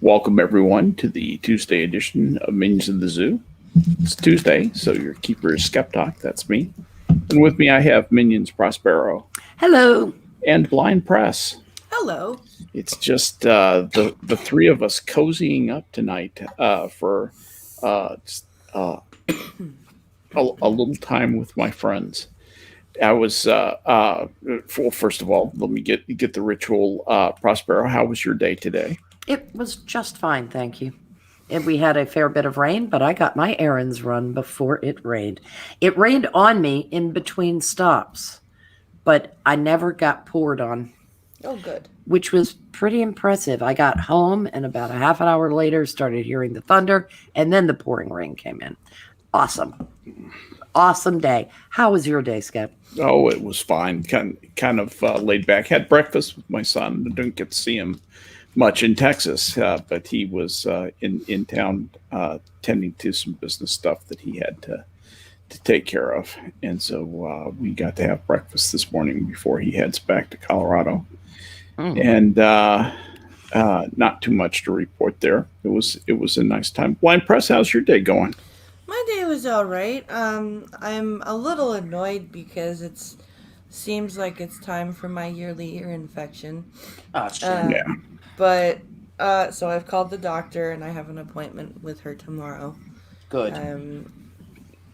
Welcome, everyone, to the Tuesday edition of Minions of the Zoo. It's Tuesday, so your keeper is Skep Tock. That's me. And with me, I have Minions Prospero. Hello. And Blind Press. Hello. It's just the three of us cozying up tonight for a little time with my friends. I was, well, first of all, let me get the ritual. Prospero, how was your day today? It was just fine, thank you. And we had a fair bit of rain, but I got my errands run before it rained. It rained on me in between stops, but I never got poured on. Oh, good. Which was pretty impressive. I got home and about a half an hour later started hearing the thunder, and then the pouring rain came in. Awesome. Awesome day. How was your day, Skep? Oh, it was fine. Kind of laid back. Had breakfast with my son. I didn't get to see him much in Texas, but he was in town tending to some business stuff that he had to take care of. And so we got to have breakfast this morning before he heads back to Colorado. And not too much to report there. It was a nice time. Blind Press, how's your day going? My day was all right. I'm a little annoyed because it seems like it's time for my yearly ear infection. Oh, sure. Yeah. But so I've called the doctor and I have an appointment with her tomorrow. Good.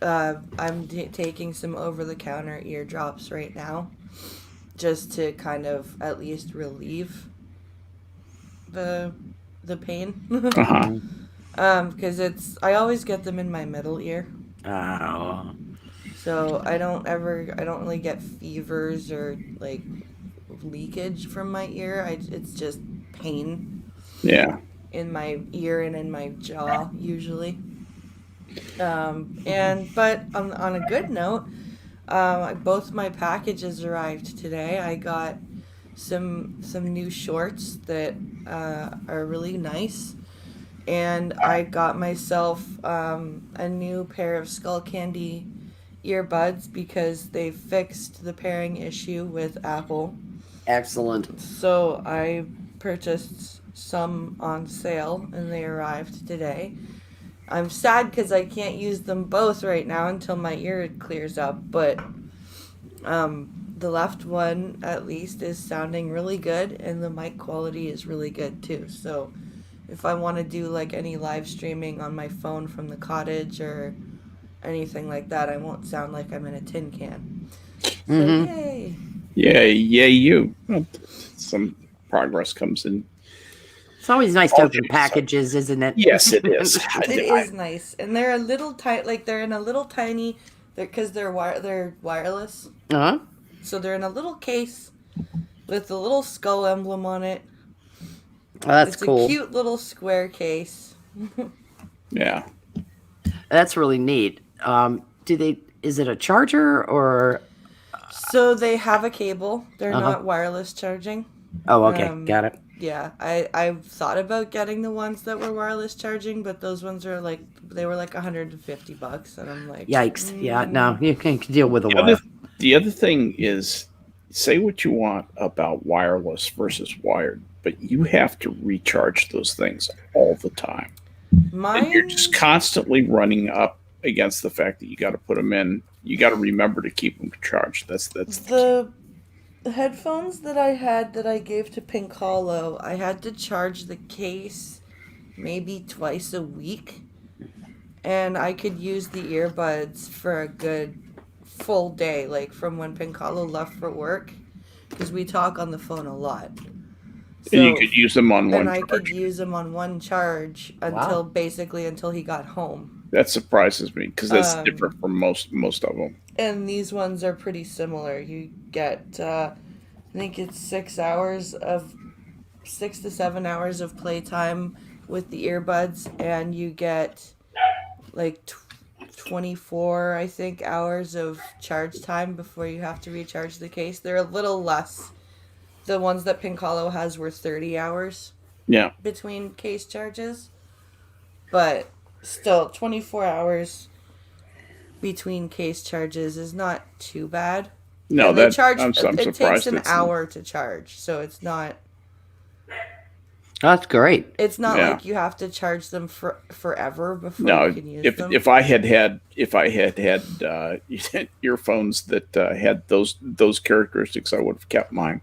I'm taking some over-the-counter ear drops right now, just to kind of at least relieve the pain. Because I always get them in my middle ear. Oh. So I don't really get fevers or like leakage from my ear. It's just pain. Yeah. In my ear and in my jaw usually. But on a good note, both my packages arrived today. I got some new shorts that are really nice. And I got myself a new pair of Skull Candy earbuds because they fixed the pairing issue with Apple. Excellent. So I purchased some on sale and they arrived today. I'm sad because I can't use them both right now until my ear clears up, but the left one at least is sounding really good and the mic quality is really good too. So if I want to do like any live streaming on my phone from the cottage or anything like that, I won't sound like I'm in a tin can. So yay! Yay you! Well, some progress comes in. It's always nice to open packages, isn't it? Yes, it is. It is nice, and they're a little tight. Like they're in a little tiny, because they're wireless. So they're in a little case with a little skull emblem on it. Oh, that's cool. It's a cute little square case. Yeah. That's really neat. Is it a charger or? So they have a cable. They're not wireless charging. Oh, okay. Got it. Yeah, I've thought about getting the ones that were wireless charging, but those ones are they were like $150, and I'm like, yikes! Yeah, no, you can deal with a wire. The other thing is, say what you want about wireless versus wired, but you have to recharge those things all the time. And you're just constantly running up against the fact that you got to put them in. You got to remember to keep them charged. That's the headphones that I had that I gave to Pink Hollow. I had to charge the case maybe twice a week, and I could use the earbuds for a good full day, like from when Pink Hollow left for work, because we talk on the phone a lot. So, and you could use them on one charge. And I could use them on one charge until he got home. That surprises me because that's different from most of them. And these ones are pretty similar. You get, I think it's 6 to 7 hours of playtime with the earbuds, and you get like 24, I think, hours of charge time before you have to recharge the case. They're a little less. The ones that Pink Hollow has were 30 hours. Yeah. Between case charges, but still 24 hours between case charges is not too bad. No, I'm surprised. It takes an hour to charge, so it's not. That's great. It's not Yeah. like you have to charge them forever before No, you can use them. if I had earphones that had those characteristics, I would have kept mine.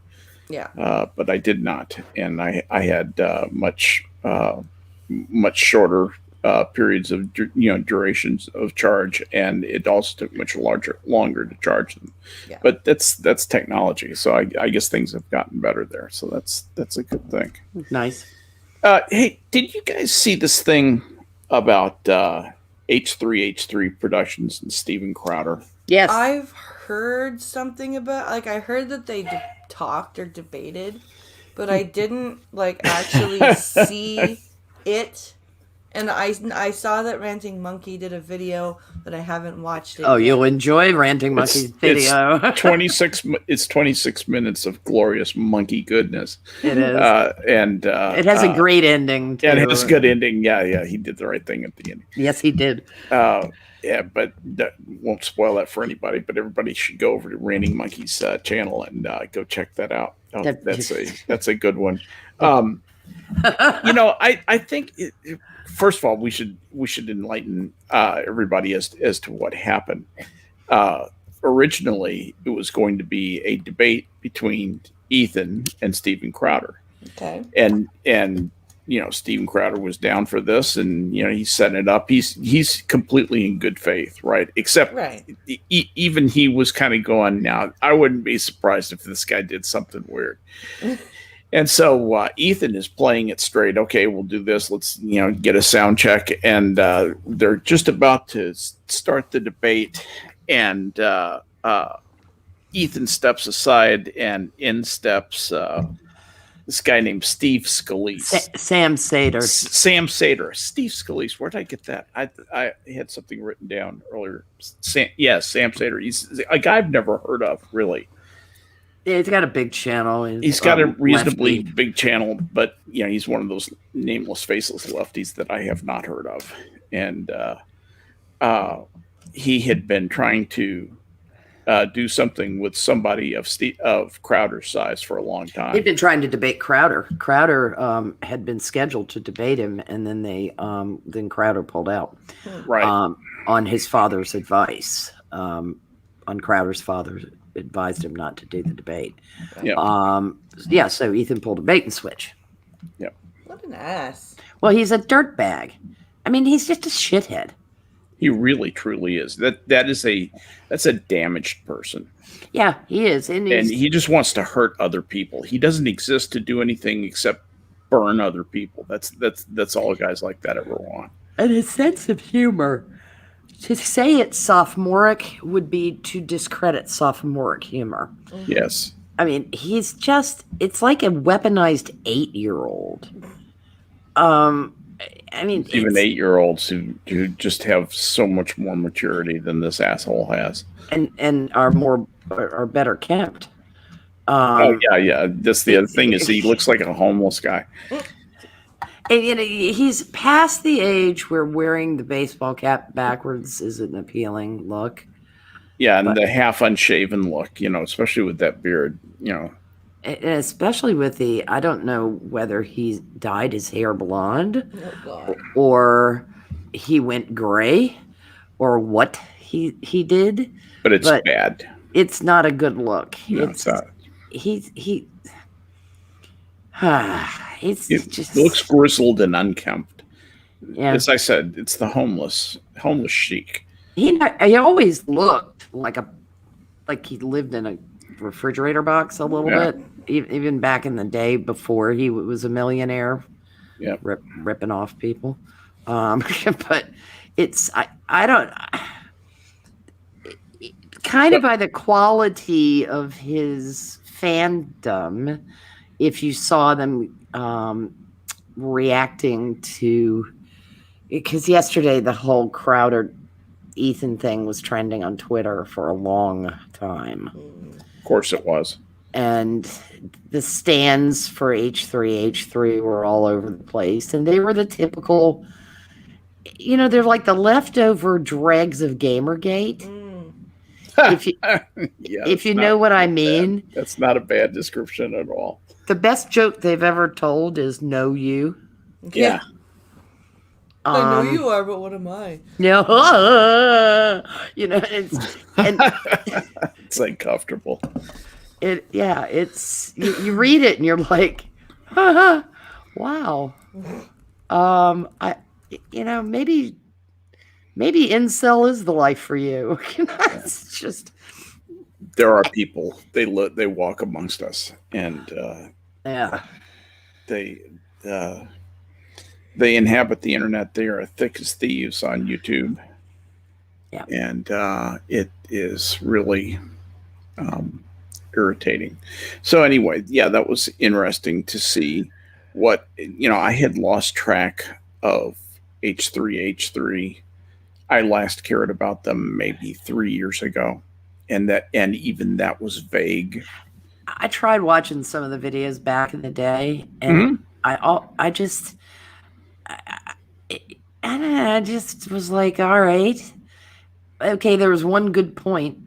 Yeah. But I did not, and I had much shorter periods of durations of charge, and it also took much longer to charge them. Yeah. But that's technology, so I guess things have gotten better there. So that's a good thing. Nice. Hey, did you guys see this thing about H3H3 Productions and Steven Crowder? Yes. I've heard something about, like, I heard that they talked or debated, but I didn't, like, actually see it. And I saw that Ranting Monkey did a video, but I haven't watched it Oh, yet. you'll enjoy Ranting Monkey's video. It's 26 minutes of glorious monkey goodness. It is. And it has a great ending, too. Yeah, it has a good ending. Yeah, he did the right thing at the end. Yes, he did. Yeah, but that won't spoil that for anybody. But everybody should go over to Ranting Monkey's channel and go check that out. Oh, that's a good one. I think first of all, we should enlighten everybody as to what happened. Originally, it was going to be a debate between Ethan and Steven Crowder. Okay. And Steven Crowder was down for this, and he's setting it up. He's completely in good faith, right? Except even he was kind of going, now I wouldn't be surprised if this guy did something weird. And so Ethan is playing it straight. Okay, we'll do this. Let's get a sound check, and they're just about to start the debate, and Ethan steps aside, and in steps this guy named Steve Scalise. Sam Sater. Sam Sater. Steve Scalise. Where did I get that? I had something written down earlier. Sam Sater. He's a guy I've never heard of, really. Yeah, he's got a big channel. He's got a reasonably big channel, but he's one of those nameless, faceless lefties that I have not heard of. And he had been trying to do something with somebody of Crowder's size for a long time. He'd been trying to debate Crowder. Crowder had been scheduled to debate him, and then then Crowder pulled out. Right. On his father's advice. On Crowder's father advised him not to do the debate. Yeah. So Ethan pulled a bait and switch. Yep. What an ass. Well, he's a dirtbag. I mean, he's just a shithead. He really, truly is. That's a damaged person. Yeah, he is, and he just wants to hurt other people. He doesn't exist to do anything except burn other people. That's all guys like that ever want. And his sense of humor. To say it's sophomoric would be to discredit sophomoric humor. Mm-hmm. Yes. I mean, it's like a weaponized 8-year-old. I mean, even 8-year-olds who just have so much more maturity than this asshole has, and are better kept. Yeah. That's the other thing is he looks like a homeless guy. And he's past the age where wearing the baseball cap backwards is an appealing look. Yeah, and the half unshaven look, especially with that beard, And especially with I don't know whether he dyed his hair blonde or he went gray or what he did. But it's bad. It's not a good look. No, it's not. It just looks grizzled and unkempt. Yeah. As I said, it's the homeless chic. He always looked like he lived in a refrigerator box a little bit, even back in the day before he was a millionaire. Yeah, ripping off people. But I don't. Kind of by the quality of his fandom, if you saw them reacting to, because yesterday the whole Crowder Ethan thing was trending on Twitter for a long time. Of course it was. And the stands for H3H3 were all over the place. And they were the typical, they're like the leftover dregs of Gamergate. If you know what I mean. That's not a bad description at all. The best joke they've ever told is "Know you." Yeah. I know you are, but what am I? No, you know, and It's uncomfortable. it's you read it and you're like, wow. I, maybe incel is the life for you. It's just There are people, they walk amongst us, and yeah. they inhabit the internet. They are thick as thieves on YouTube. Yeah. And it is really irritating. So anyway, yeah, that was interesting to see what, I had lost track of H3H3. I last cared about them maybe 3 years ago. And even that was vague. I tried watching some of the videos back in the day, and I just was like, all right, okay. There was one good point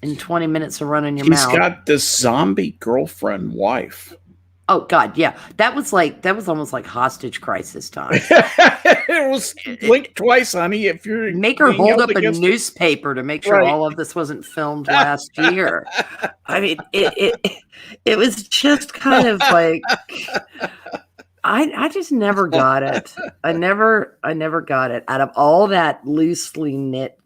in 20 minutes of running your mouth. He's got this zombie girlfriend wife. Oh God, yeah. That was almost like hostage crisis time. It was blinked twice, honey. If you're make her hold up a newspaper to make sure all of this wasn't filmed last year. I mean, it was just kind of like I just never got it. I never got it. Out of all that loosely knit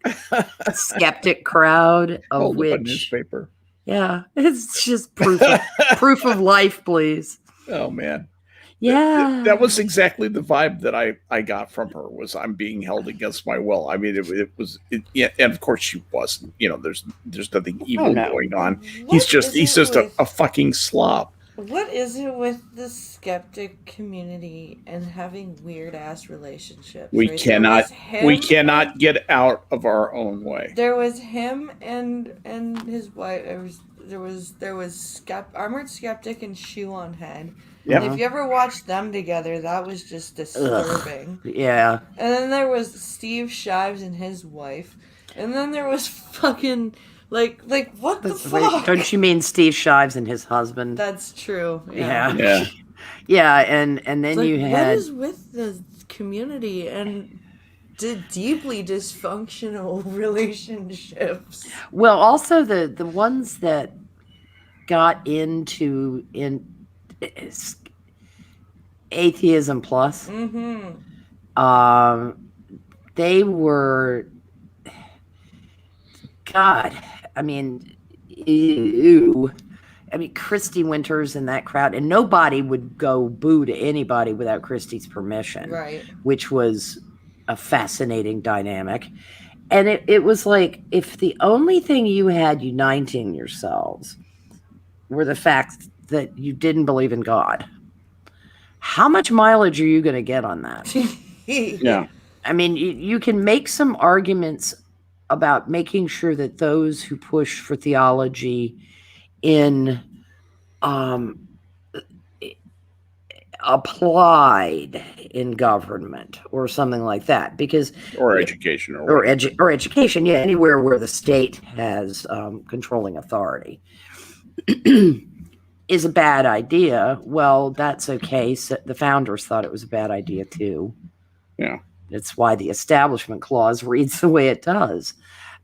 skeptic crowd, of hold which up a newspaper. Yeah, it's just proof of life, please. Oh man. Yeah. That was exactly the vibe that I got from her, was I'm being held against my will. I mean, it was, and of course she wasn't, there's nothing evil going on. He's just a fucking slob. What is it with the skeptic community and having weird ass relationships? We cannot get out of our own way. There was him and his wife. There was Armored Skeptic and Shoe on Head. Yep. And if you ever watched them together, that was just disturbing. Ugh. Yeah. And then there was Steve Shives and his wife. And then there was fucking like what the fuck? Don't you mean Steve Shives and his husband? That's true. Yeah. Yeah, and then you had what is with the community and deeply dysfunctional relationships? Well, also the ones that got into atheism plus, they were, God, I mean, ew. I mean, Christy Winters and that crowd, and nobody would go boo to anybody without Christy's permission, right? Which was a fascinating dynamic. And it was like, if the only thing you had uniting yourselves were the fact that you didn't believe in God, how much mileage are you going to get on that? Yeah. I mean, you can make some arguments about making sure that those who push for theology in applied in government or something like that, because or education or education, yeah, anywhere where the state has controlling authority is a bad idea. Well, that's okay. So the founders thought it was a bad idea too. Yeah. It's why the Establishment Clause reads the way it does.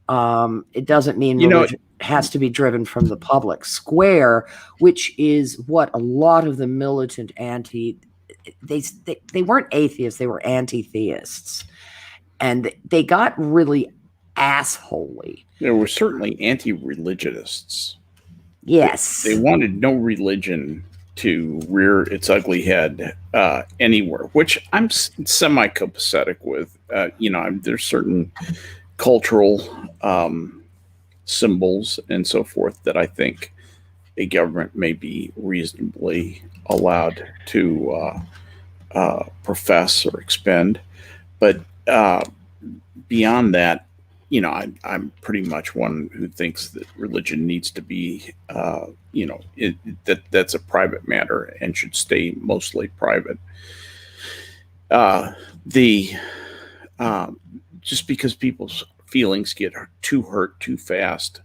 It doesn't mean religion has to be driven from the public square, which is what a lot of the militant they weren't atheists, they were anti-theists. And they got really assholey. There were certainly anti-religionists. Yes. They wanted no religion to rear its ugly head anywhere, which I'm semi-copacetic with. There's certain cultural symbols and so forth that I think a government may be reasonably allowed to profess or expend. But beyond that, I'm pretty much one who thinks that religion needs to be, that's a private matter and should stay mostly private. Just because people's feelings get too hurt too fast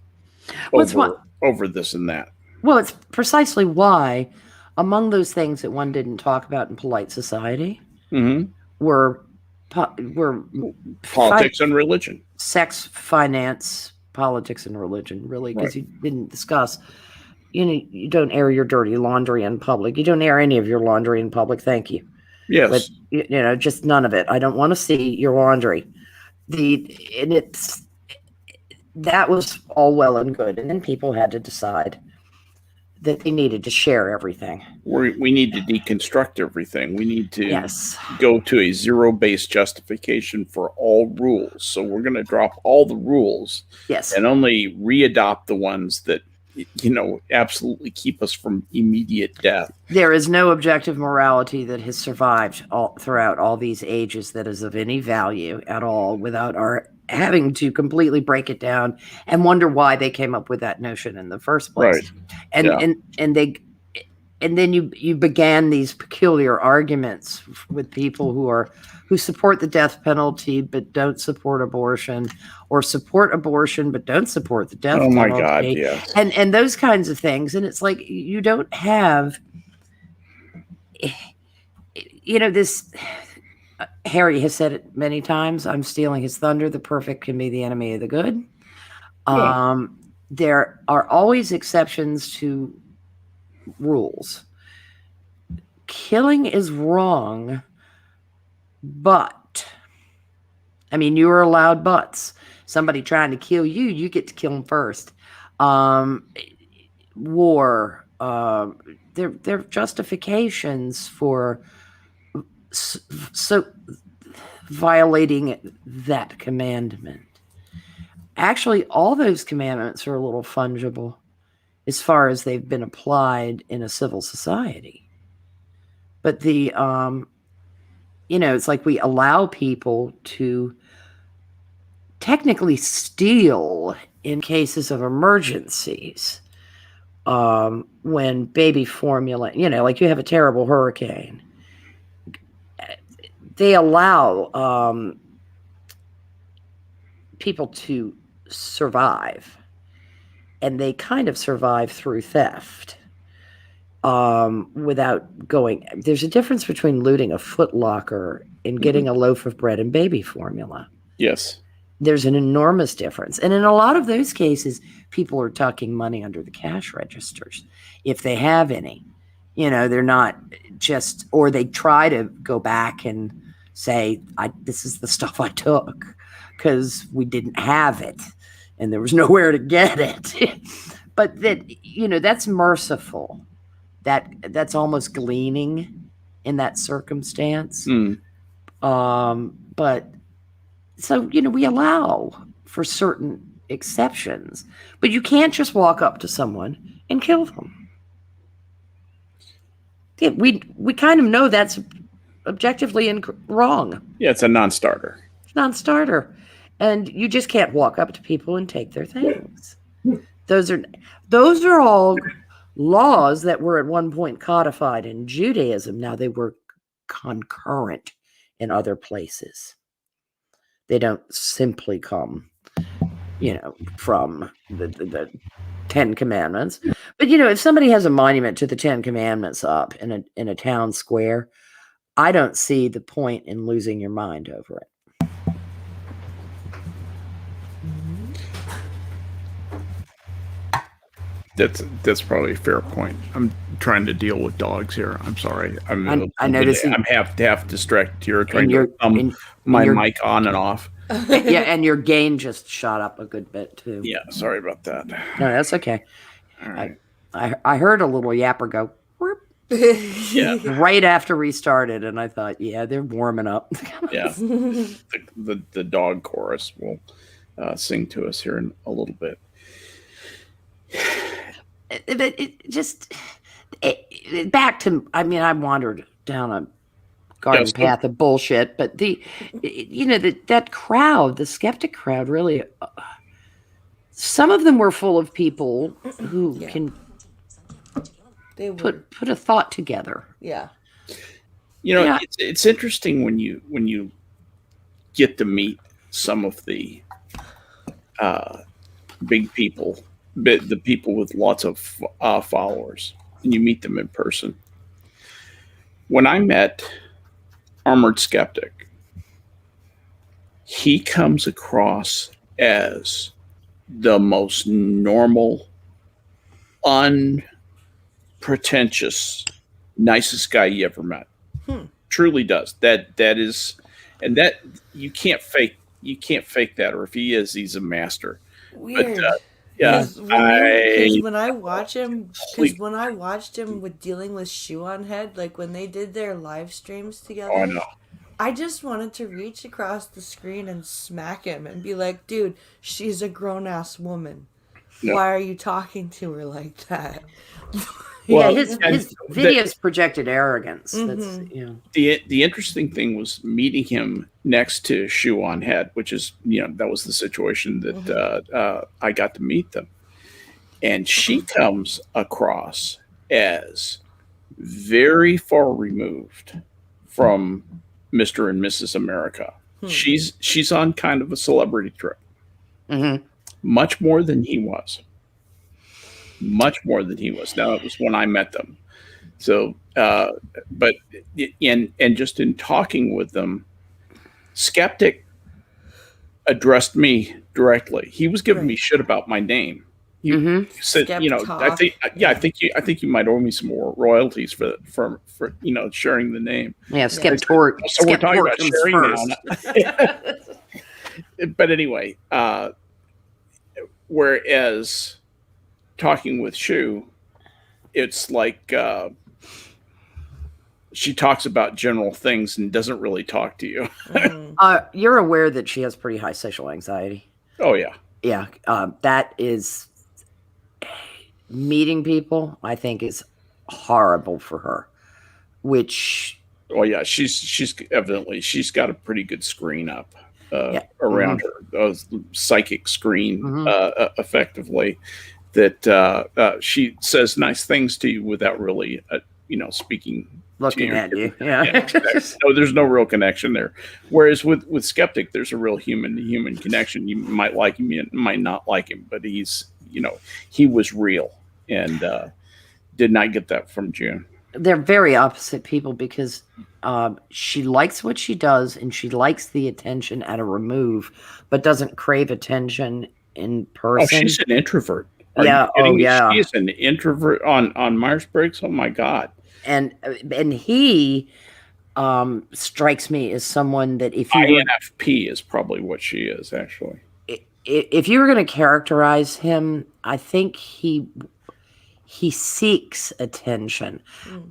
over this and that. Well, it's precisely why among those things that one didn't talk about in polite society Mm-hmm. were Politics and religion. sex, finance, politics, and religion, really, because Right. you didn't discuss. You don't air your dirty laundry in public. You don't air any of your laundry in public. Thank you. Yes. But just none of it. I don't want to see your laundry. That was all well and good, and then people had to decide that they needed to share everything. We need to deconstruct everything. We need to Yes. go to a zero-based justification for all rules. So we're going to drop all the rules Yes. and only readopt the ones that, absolutely keep us from immediate death. There is no objective morality that has survived throughout all these ages that is of any value at all without our having to completely break it down and wonder why they came up with that notion in the first place. Right. And then you began these peculiar arguments with people who support the death penalty but don't support abortion, or support abortion but don't support the death penalty. Oh my God, yes. And those kinds of things. And it's like you don't have this. Harry has said it many times. I'm stealing his thunder. The perfect can be the enemy of the good. Yeah. There are always exceptions to rules. Killing is wrong, but you are allowed butts. Somebody trying to kill you, you get to kill them first. War. There are justifications for so violating that commandment. Actually, all those commandments are a little fungible as far as they've been applied in a civil society. But it's like we allow people to technically steal in cases of emergencies. When baby formula, like you have a terrible hurricane, they allow people to survive, and they kind of survive through theft without going. There's a difference between looting a Foot Locker and getting a loaf of bread and baby formula. Yes. There's an enormous difference. And in a lot of those cases, people are tucking money under the cash registers, if they have any. They're not just, or they try to go back and say, this is the stuff I took because we didn't have it and there was nowhere to get it. But that's merciful. That's almost gleaning in that circumstance. But so, we allow for certain exceptions, but you can't just walk up to someone and kill them. Yeah, we kind of know that's objectively wrong. Yeah, it's a non-starter. Non-starter. And you just can't walk up to people and take their things. Those are all laws that were at one point codified in Judaism. Now they were concurrent in other places. They don't simply come, from the Ten Commandments. But if somebody has a monument to the Ten Commandments up in a town square, I don't see the point in losing your mind over it. That's probably a fair point. I'm trying to deal with dogs here. I'm sorry. I noticed. I'm half distracted here, trying to my mic on and off. Yeah, and your gain just shot up a good bit too. Yeah, sorry about that. No, that's okay. All right. I heard a little yapper go whoop, Yeah. right after we started, and I thought, yeah, they're warming up. Yeah. The dog chorus will sing to us here in a little bit. Back to, I wandered down a garden path of bullshit, but that crowd, the skeptic crowd, really, some of them were full of people who can put a thought together. Yeah. It's interesting when you get to meet some of the big people, the people with lots of followers, and you meet them in person. when I met Armored Skeptic, he comes across as the most normal, unpretentious, nicest guy you ever met. Truly does. That is, and that you can't fake that, or if he is, he's a master. Weird. But yeah, Because when I watched him with dealing with Shoe on Head, like when they did their live streams together, oh no, I just wanted to reach across the screen and smack him and be like, dude, she's a grown-ass woman. No. Why are you talking to her like that? Yeah, Well, his videos projected arrogance. That's the interesting thing was meeting him next to Shoe on Head, which is, that was the situation that I got to meet them. And she comes across as very far removed from Mr. and Mrs. America. She's on kind of a celebrity trip. Much more than he was. Much more than he was. Now, it was when I met them. So, but just in talking with them, Skeptic addressed me directly. He was giving me shit about my name. He said, Skep I think you might owe me some more royalties for sharing the name. Yeah, Skep Torque. So we're talking about sharing now. But anyway, whereas talking with Shu, it's like she talks about general things and doesn't really talk to you. You're aware that she has pretty high social anxiety. Oh yeah. Yeah, that is meeting people. I think is horrible for her. Which, well, yeah, she's evidently she's got a pretty good screen up around her, a psychic screen, effectively. That she says nice things to you without really, speaking. Looking at you, yeah. Exactly. No, there's no real connection there. Whereas with Skeptic, there's a real human-to-human connection. You might like him, you might not like him, but he's, he was real, and did not get that from June. They're very opposite people because she likes what she does, and she likes the attention at a remove, but doesn't crave attention in person. Oh, she's an introvert. Are you kidding me? She's an introvert on Myers-Briggs. Oh my God. And he strikes me as someone that if you INFP is probably what she is, actually. If you were going to characterize him, I think he seeks attention,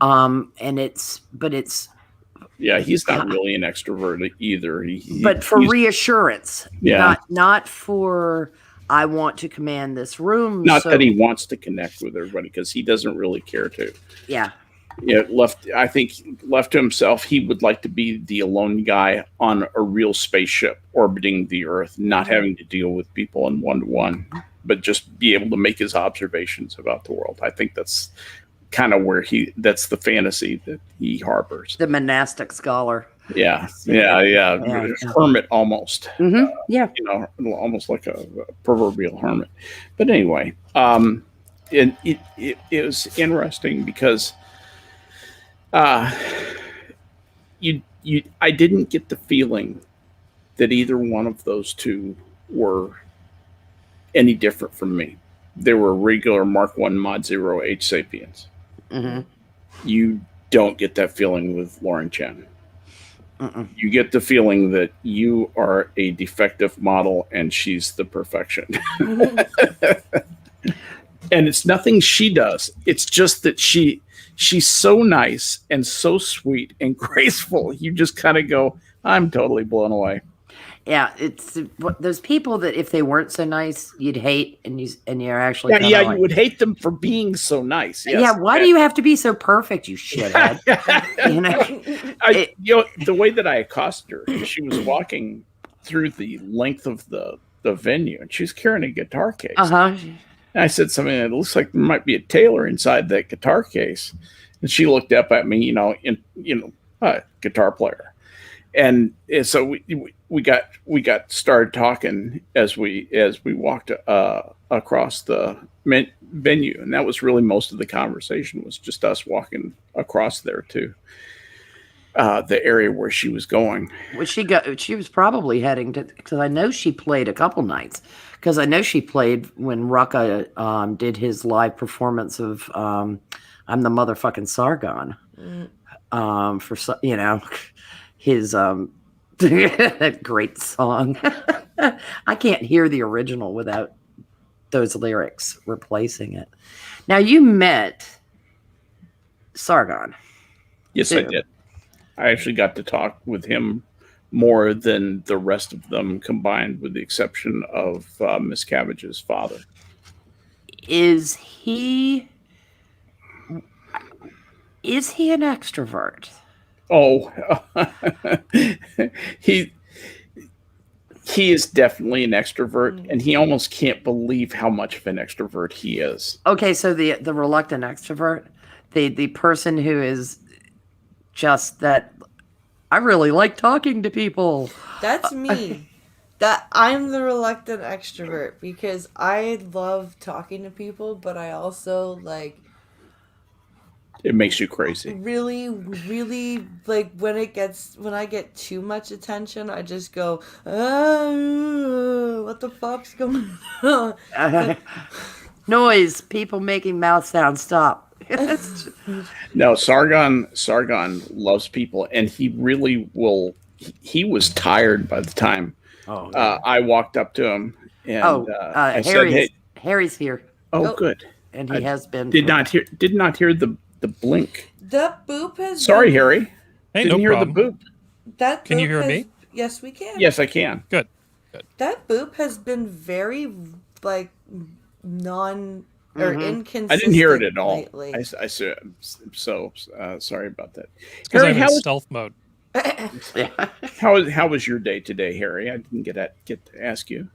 and it's yeah, he's not really an extrovert either. But for reassurance, yeah, not for I want to command this room. Not that he wants to connect with everybody, because he doesn't really care to. Yeah. Yeah, left to himself, he would like to be the alone guy on a real spaceship orbiting the Earth, not having to deal with people in one-to-one, but just be able to make his observations about the world. I think that's kind of where that's the fantasy that he harbors. The monastic scholar. Yeah. Hermit almost. Yeah. Almost like a proverbial hermit. But anyway, it was interesting because I didn't get the feeling that either one of those two were any different from me. They were regular Mark 1 Mod 0 H Sapiens. You don't get that feeling with Lauren Chen. You get the feeling that you are a defective model and she's the perfection. And it's nothing she does. It's just that she's so nice and so sweet and graceful. You just kind of go, I'm totally blown away. Yeah, it's those people that if they weren't so nice, you'd hate, and you're actually you would hate them for being so nice. Yes. Yeah, why do you have to be so perfect, you shithead? The way that I accosted her, she was walking through the length of the venue, and she was carrying a guitar case. And I said something that looks like there might be a tailor inside that guitar case, and she looked up at me, guitar player, and so we got started talking as we walked across the venue, and that was really most of the conversation was just us walking across there too. the area where she was going. She was probably heading to, because I know she played a couple nights. Because I know she played when Rucka did his live performance of "I'm the Motherfucking Sargon." His great song. I can't hear the original without those lyrics replacing it. Now, you met Sargon. Yes, too. I did. I actually got to talk with him more than the rest of them combined, with the exception of Miss Cabbage's father. Is he an extrovert? Oh, he is definitely an extrovert, and he almost can't believe how much of an extrovert he is. Okay, so the reluctant extrovert, the person who is just that, I really like talking to people. That's me. That I'm the reluctant extrovert because I love talking to people, but I also like It makes you crazy. really, really like when I get too much attention, I just go, what the fuck's going on? Noise, people making mouth sounds, stop. No, Sargon loves people, and he really will. He was tired by the time I walked up to him, and I said, "Hey, Harry's here." Oh, good. And he has been. Did not hear the blink. That boop has. Sorry, Harry. Hey, Didn't no hear problem. the boop. That Can you boop hear has- me? Yes, we can. Yes, I can. Good. That boop has been very like non or inconsistent. I didn't hear it at all. Lately. I so sorry about that. It's because Harry, I'm in stealth mode. how was your day today, Harry? I didn't get to ask you.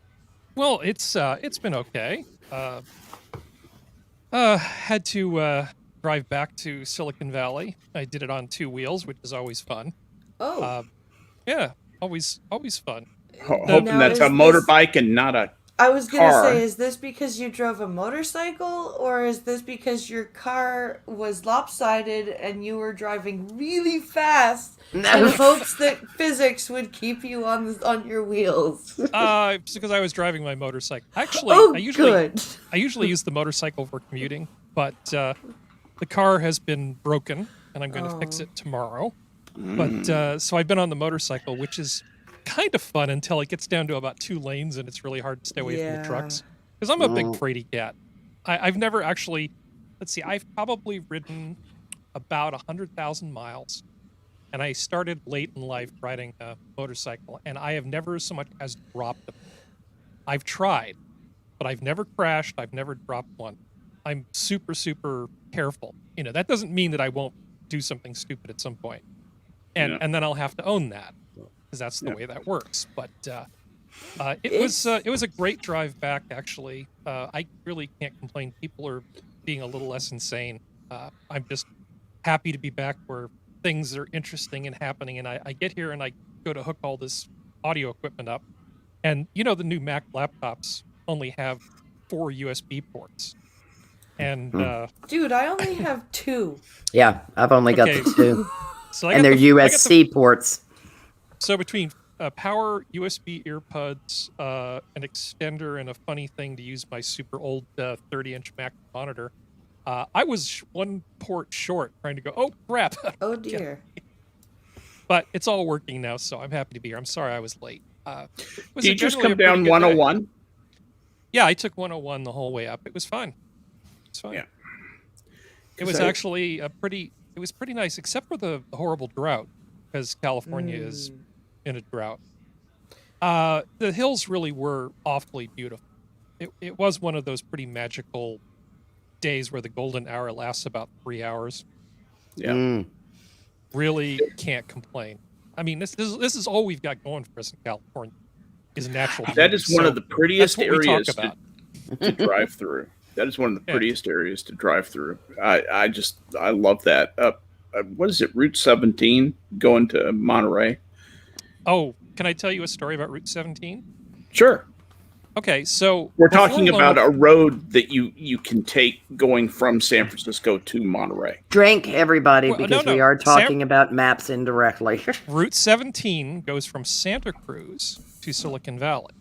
Well, it's been okay. Had to drive back to Silicon Valley. I did it on 2 wheels, which is always fun. Oh. Yeah, always fun. Hoping Now, that's a is motorbike and not a. I was gonna car. say, is this because you drove a motorcycle, or is this because your car was lopsided and you were driving really fast in hopes that physics would keep you on your wheels? It's because I was driving my motorcycle. Actually, Oh, I usually good. I usually use the motorcycle for commuting, but the car has been broken, and I'm going to fix it tomorrow. But so I've been on the motorcycle, which is kind of fun until it gets down to about 2 lanes, and it's really hard to stay away from the trucks. Because I'm a big fraidy cat. I've never actually. Let's see. I've probably ridden about 100,000 miles, and I started late in life riding a motorcycle, and I have never so much as dropped them. I've tried, but I've never crashed. I've never dropped one. I'm super, super careful. You know, that doesn't mean that I won't do something stupid at some point. And then I'll have to own that, because that's the way that works. But it was a great drive back, actually. I really can't complain. People are being a little less insane. I'm just happy to be back where things are interesting and happening. And I get here and I go to hook all this audio equipment up. And, you know, the new Mac laptops only have 4 USB ports. And Dude, I only have 2. Yeah, I've only got Okay. the 2. so I And got they're the- I got USC ports. So between power, USB earbuds, an extender, and a funny thing to use my super old 30-inch Mac monitor, I was 1 port short trying to go, oh, crap. Oh dear. But it's all working now, so I'm happy to be here. I'm sorry I was late. Did you just come down 101? Yeah, I took 101 the whole way up. It was fun. It's fun. Yeah. It was actually it was pretty nice, except for the horrible drought, because California is in a drought. The hills really were awfully beautiful. It was one of those pretty magical days where the golden hour lasts about 3 hours. Yeah. Really can't complain. I mean, this is all we've got going for us in California is natural beauty. That is one of the prettiest that's what we areas talk about. to drive through. That is one of the prettiest areas to drive through. I love that. What is it? Route 17 going to Monterey. Oh, can I tell you a story about Route 17? Sure. Okay, so We're before talking about a road that you can take going from San Francisco to Monterey. Drink, everybody, Well, because no. we are talking about maps indirectly. Route 17 goes from Santa Cruz to Silicon Valley.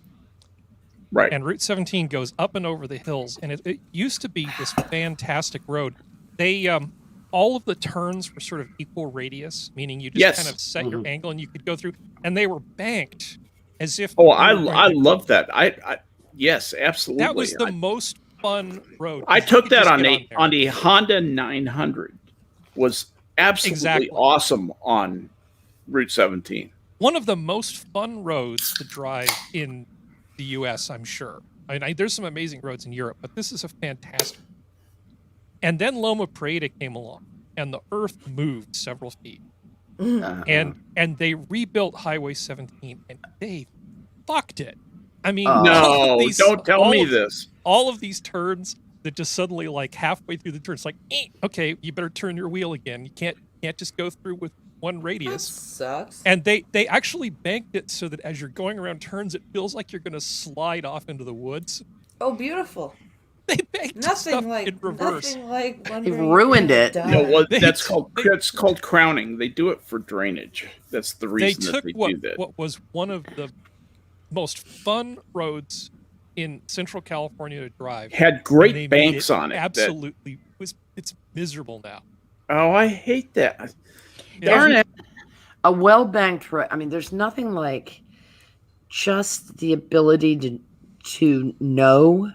Right. And Route 17 goes up and over the hills, and it used to be this fantastic road. They all of the turns were sort of equal radius, meaning you just kind of set your angle and you could go through, and they were banked as if. Oh, I love that. I yes, absolutely. That was the most fun road. I took that on on a Honda 900. Was absolutely awesome on Route 17. One of the most fun roads to drive in the U.S., I'm sure. There's some amazing roads in Europe, but this is a fantastic. And then Loma Prieta came along, and the earth moved several feet. And they rebuilt Highway 17, and they fucked it. I mean, no, don't tell me this. All of these turns that just suddenly, like halfway through the turn, it's like, okay, you better turn your wheel again. You can't just go through with one radius. That sucks. And they actually banked it so that as you're going around turns, it feels like you're going to slide off into the woods. Oh, beautiful. They banked stuff in reverse. Nothing like They ruined it. No, well, that's called crowning. They do it for drainage. That's the reason that they do that. What was one of the most fun roads in Central California to drive. Had great banks on it. Absolutely. It's miserable now. Oh, I hate that. Darn it. A well-banked road. I mean, there's nothing like just the ability to know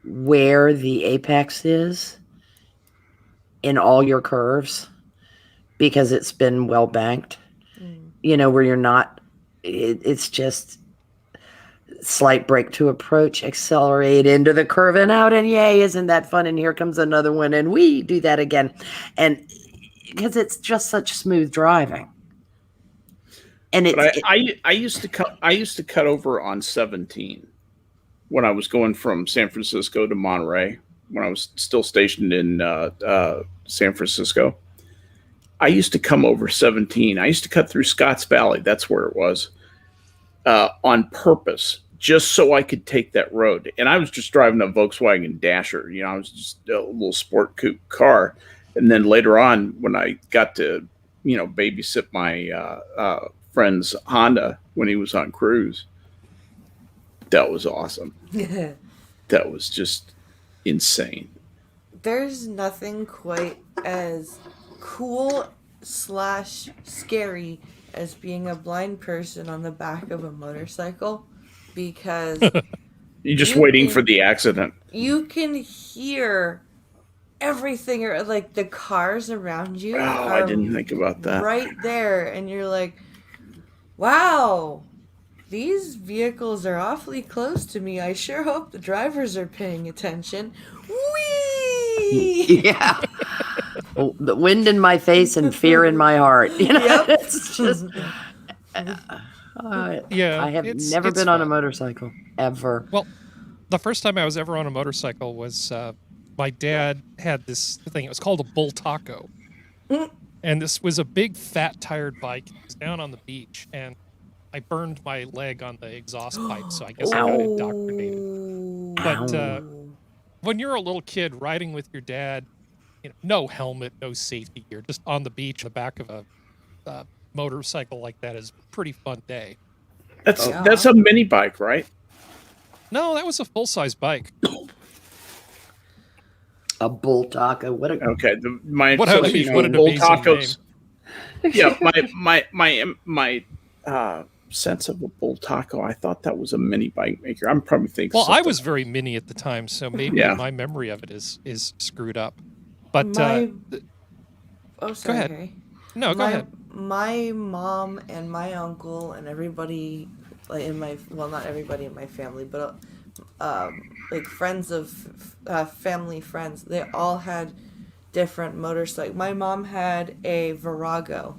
where the apex is in all your curves because it's been well banked. You know, where you're not, it's just slight brake to approach, accelerate into the curve and out, and yay, isn't that fun? And here comes another one, and we do that again. And because it's just such smooth driving. And I used to cut over on 17 when I was going from San Francisco to Monterey, when I was still stationed in San Francisco. I used to come over 17. I used to cut through Scotts Valley. That's where it was, on purpose, just so I could take that road. And I was just driving a Volkswagen Dasher. You know, I was just a little sport coupe car. And then later on, when I got to, babysit my friend's Honda when he was on cruise, that was awesome. That was just insane. There's nothing quite as cool / scary as being a blind person on the back of a motorcycle, because you're just waiting for the accident. You can hear everything, or like the cars around you. Oh, I didn't think about that. Right there, and you're like, wow, these vehicles are awfully close to me. I sure hope the drivers are paying attention. Whee! Yeah. Well, the wind in my face and fear in my heart. You know, Yep. It's just. Yeah, I have never been on a motorcycle ever. Well, the first time I was ever on a motorcycle was my dad had this thing. It was called a bull taco, and this was a big fat tired bike. It was down on the beach, and I burned my leg on the exhaust pipe, so I guess I got indoctrinated. But when you're a little kid riding with your dad, no helmet, no safety gear, just on the beach, the back of a motorcycle like that is a pretty fun day. That's a mini bike, right? No, that was a full size bike. A bull taco. What a okay. My what so, an bull amazing tacos. Name. Yeah, my sense of a bull taco. I thought that was a mini bike maker. I'm probably thinking. Well, I was very mini at the time, so maybe my memory of it is screwed up. But sorry, go ahead. Harry. No, go ahead. My mom and my uncle and everybody in my, well, not everybody in my family, but like friends of family friends, they all had different motorcycles. My mom had a Virago,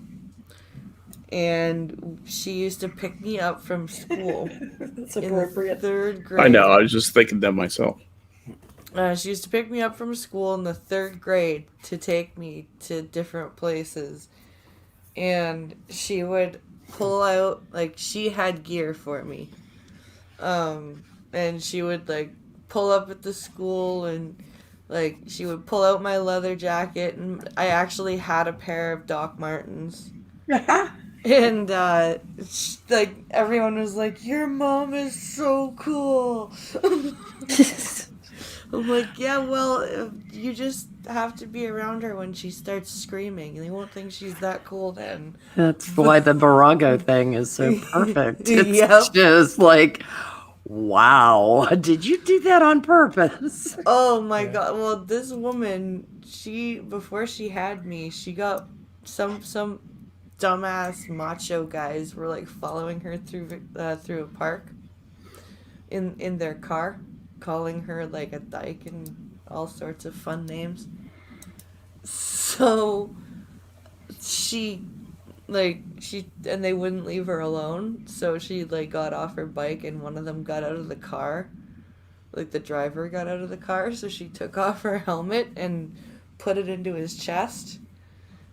and she used to pick me up from school. That's appropriate. In the 3rd grade. I know. I was just thinking that myself. She used to pick me up from school in the 3rd grade to take me to different places. And she would pull out, like, she had gear for me. and she would like pull up at the school, and like she would pull out my leather jacket, and I actually had a pair of Doc Martens. And like everyone was like, "Your mom is so cool." I'm like, yeah, well, you just have to be around her when she starts screaming, and they won't think she's that cool then. That's why the Virago thing is so perfect. It's Yep. just like, wow, did you do that on purpose? Oh my god! Well, this woman, before she had me, she got some dumbass macho guys were like following her through a park in their car, calling her like a dyke and all sorts of fun names. So and they wouldn't leave her alone, so she like got off her bike, and one of them got out of the car. Like the driver got out of the car, so she took off her helmet and put it into his chest.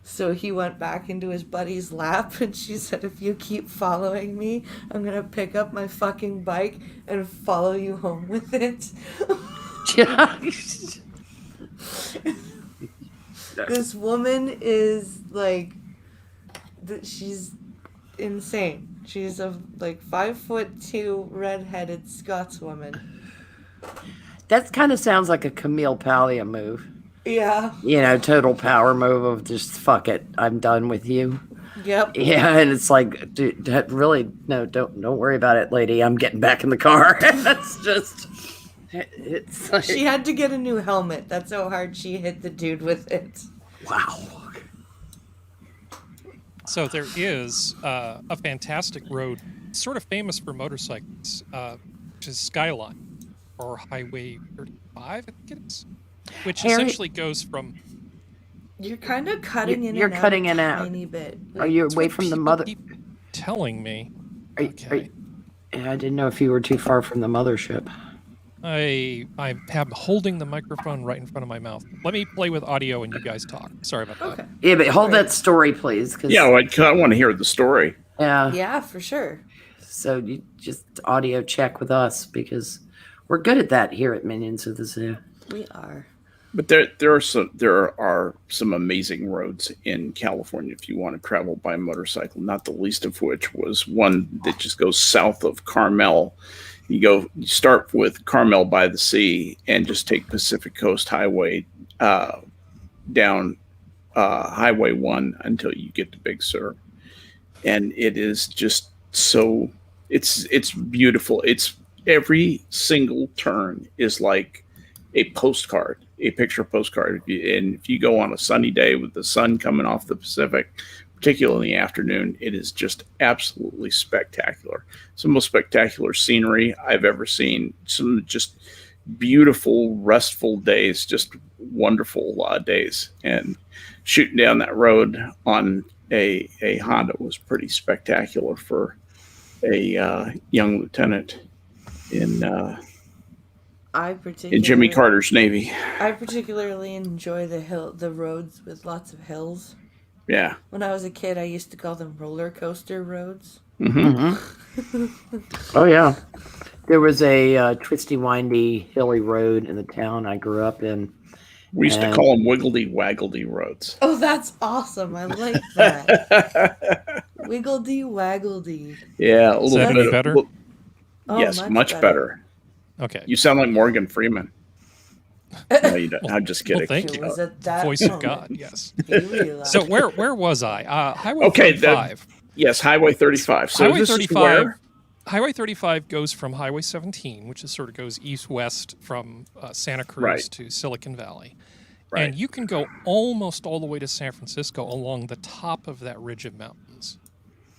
So he went back into his buddy's lap, and she said, "If you keep following me, I'm gonna pick up my fucking bike and follow you home with it." This woman is like, she's insane. She's a like 5'2" redheaded Scotswoman. That kind of sounds like a Camille Paglia move. Yeah. You know, total power move of just fuck it, I'm done with you. Yep. Yeah, and it's like, dude, that really, no, don't worry about it, lady. I'm getting back in the car. That's just, it's like, She had to get a new helmet. That's how hard she hit the dude with it. wow. So there is a fantastic road, sort of famous for motorcycles, which is Skyline, or Highway 35, I think it is, which Harry- essentially goes from... You're kind of cutting in You're and out cutting a in and out. tiny bit. Are you That's away what from the people mother? keep telling me. Yeah, I didn't know if you were too far from the mothership. I'm holding the microphone right in front of my mouth. Let me play with audio and you guys talk. Sorry about that. Okay. Yeah, but hold Right. that story, please. 'Cause, Yeah, I want to hear the story. yeah. Yeah, for sure. So you just audio check with us because we're good at that here at Minions of the Zoo. We are. But there are some amazing roads in California if you want to travel by motorcycle. Not the least of which was one that just goes south of Carmel. You start with Carmel by the sea and just take Pacific Coast Highway down Highway 1 until you get to Big Sur, and it is just so it's beautiful. It's every single turn is like a postcard, a picture postcard. And if you go on a sunny day with the sun coming off the Pacific, particularly in the afternoon, it is just absolutely spectacular. Some of the most spectacular scenery I've ever seen. Some just beautiful, restful days, just wonderful days. And shooting down that road on a Honda was pretty spectacular for a young lieutenant in Jimmy Carter's Navy. I particularly enjoy the roads with lots of hills. Yeah. When I was a kid, I used to call them roller coaster roads. Oh, yeah. There was a twisty, windy, hilly road in the town I grew up in. We used to call them wiggledy waggledy roads. Oh, that's awesome. I like that. Wiggledy waggledy. Yeah, a little Is that bit any better? Oh, yes, much better. Okay. You sound like Morgan Freeman. No, you don't. I'm just kidding. Well, thank you. Was it that Voice of moment God, yes. you realized? So where was I? Highway Okay, 35. Yes, Highway 35. So Highway this 35. is where? Highway 35 goes from Highway 17, which is sort of goes east-west from Santa Cruz Right. to Silicon Valley. Right. And you can go almost all the way to San Francisco along the top of that ridge of mountains.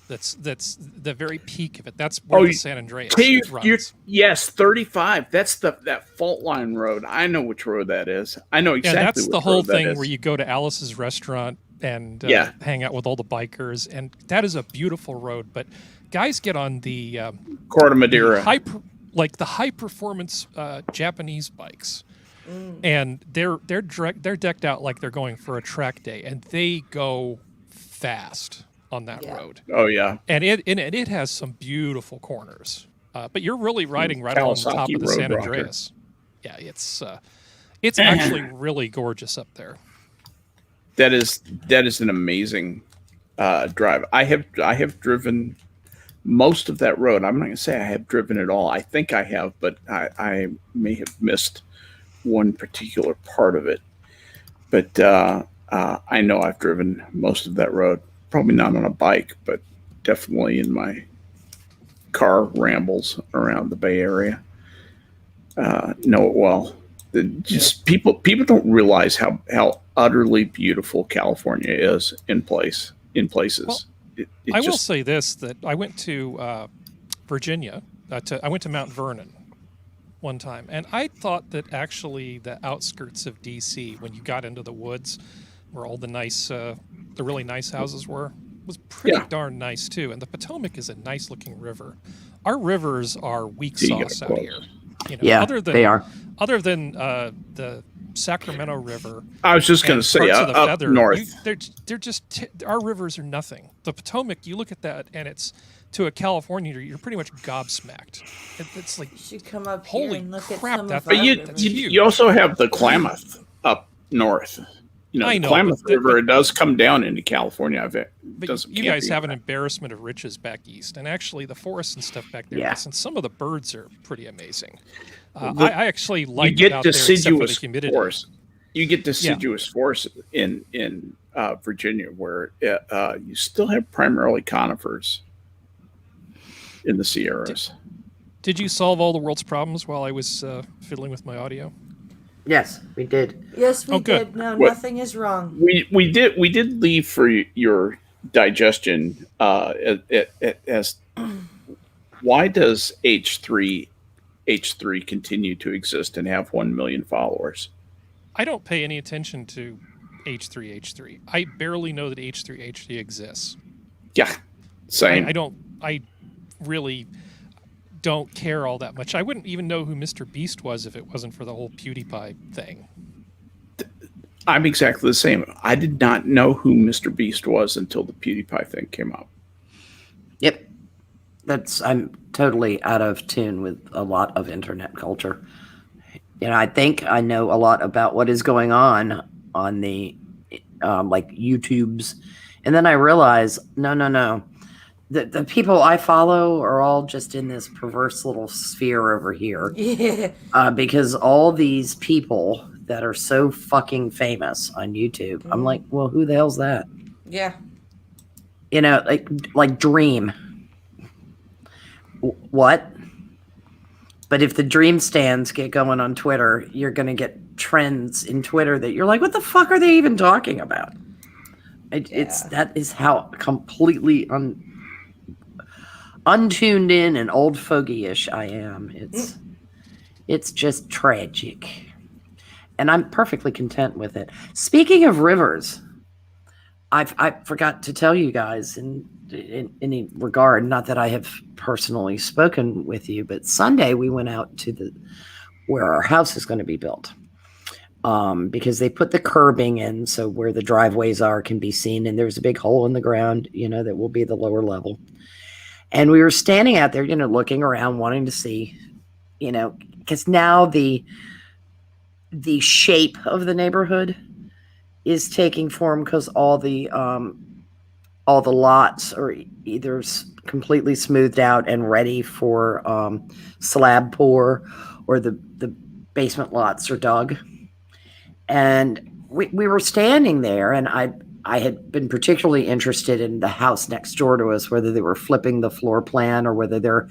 That's the very peak of it. That's where the San Andreas runs. Yes, 35. That's that fault line road. I know which road that is. I know exactly. And that's which the whole road that thing is. where you go to Alice's restaurant and hang out with all the bikers, and that is a beautiful road. But guys get on the Corte Madera. the high performance Japanese bikes, and they're decked out like they're going for a track day, and they go fast on that road. Oh yeah. And it has some beautiful corners. But you're really riding right along the top Kawasaki of the Road San Rocker. Andreas. Yeah, it's actually really gorgeous up there. That is an amazing drive. I have driven most of that road. I'm not going to say I have driven it all. I think I have, but I may have missed one particular part of it. But I know I've driven most of that road. Probably not on a bike, but definitely in my car rambles around the Bay Area. Know it well. Just people don't realize how utterly beautiful California is in places. Well, I will say this, that I went to Virginia. I went to Mount Vernon one time, and I thought that actually the outskirts of D.C., when you got into the woods, where all the really nice houses were, was pretty darn nice too. And the Potomac is a nice looking river. Our rivers are weak sauce out here. You know, Yeah, they are. Other than the Sacramento River, I was just going to say parts of the up Feather, north. they're just our rivers are nothing. The Potomac, you look at that, and it's to a California, you're pretty much gobsmacked. It's like, You should come up holy here and look at crap, some that of But our you, rivers. you also have the Klamath up north. You know, I the know, Klamath but River, it does come down into California. but you guys have an embarrassment of riches back east, and actually the forests and stuff back there. Yeah. And some of the birds are pretty amazing. I actually like you get out there, except for the deciduous humidity. forest. You get deciduous forest in Virginia, where you still have primarily conifers in the Sierras. Did you solve all the world's problems while I was fiddling with my audio? Yes, we did. Yes, we Oh, good. did. No, What- nothing is wrong. We did leave for your digestion as why does H3H3 continue to exist and have 1 million followers? I don't pay any attention to H3H3. I barely know that H3H3 exists. Yeah, same. I really don't care all that much. I wouldn't even know who Mr. Beast was if it wasn't for the whole PewDiePie thing. I'm exactly the same. I did not know who Mr. Beast was until the PewDiePie thing came up. Yep. I'm totally out of tune with a lot of internet culture. You know, I think I know a lot about what is going on the like YouTubes. And then I realize, no. The people I follow are all just in this perverse little sphere over here. Yeah. Because all these people that are so fucking famous on YouTube, I'm like, well, who the hell's that? Yeah. You know, like Dream. What? But if the Dream stands get going on Twitter, you're going to get trends in Twitter that you're like, what the fuck are they even talking about? That is how completely untuned in and old fogey-ish I am. It's just tragic. And I'm perfectly content with it. Speaking of rivers, I forgot to tell you guys in any regard, not that I have personally spoken with you, but Sunday we went out to where our house is going to be built. Because they put the curbing in, so where the driveways are can be seen, and there's a big hole in the ground, you know, that will be the lower level. And we were standing out there, you know, looking around, wanting to see, you know, because now the shape of the neighborhood is taking form because all the lots are either completely smoothed out and ready for slab pour, or the basement lots are dug. And we were standing there, and I had been particularly interested in the house next door to us, whether they were flipping the floor plan or whether their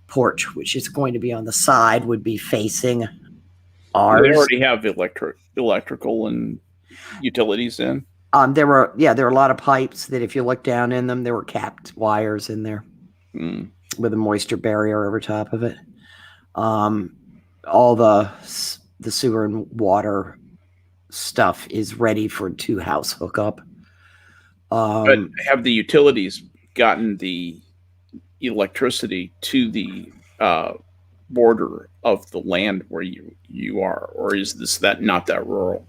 porch, which is going to be on the side, would be facing ours. They already have electrical and utilities in. There were a lot of pipes that if you look down in them, there were capped wires in there with a moisture barrier over top of it. All the sewer and water stuff is ready for 2-house hookup. But have the utilities gotten the electricity to the border of the land where you are, or is that not that rural?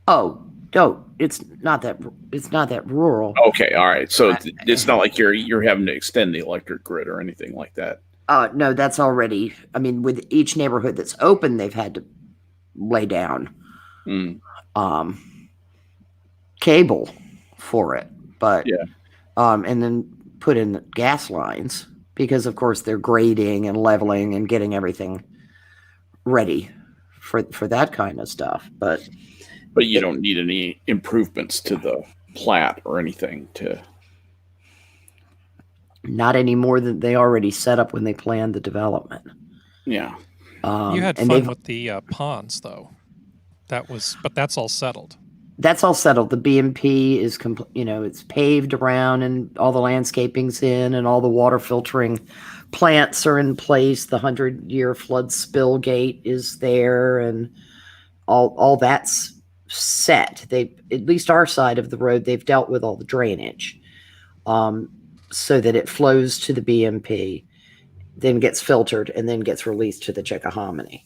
Oh, no, it's not that rural. Okay, all right. So it's not like you're having to extend the electric grid or anything like that. No, that's already. I mean, with each neighborhood that's open, they've had to lay down cable for it, but Yeah. and then put in gas lines because, of course, they're grading and leveling and getting everything ready for that kind of stuff. But you don't need any improvements to the plat or anything to. Not any more than they already set up when they planned the development. Yeah. You had and fun with the ponds, though. But that's all settled. That's all settled. The BMP is it's paved around and all the landscaping's in and all the water filtering plants are in place. The 100-year flood spill gate is there and all that's set. They, at least our side of the road, they've dealt with all the drainage. So that it flows to the BMP, then gets filtered, and then gets released to the Chickahominy.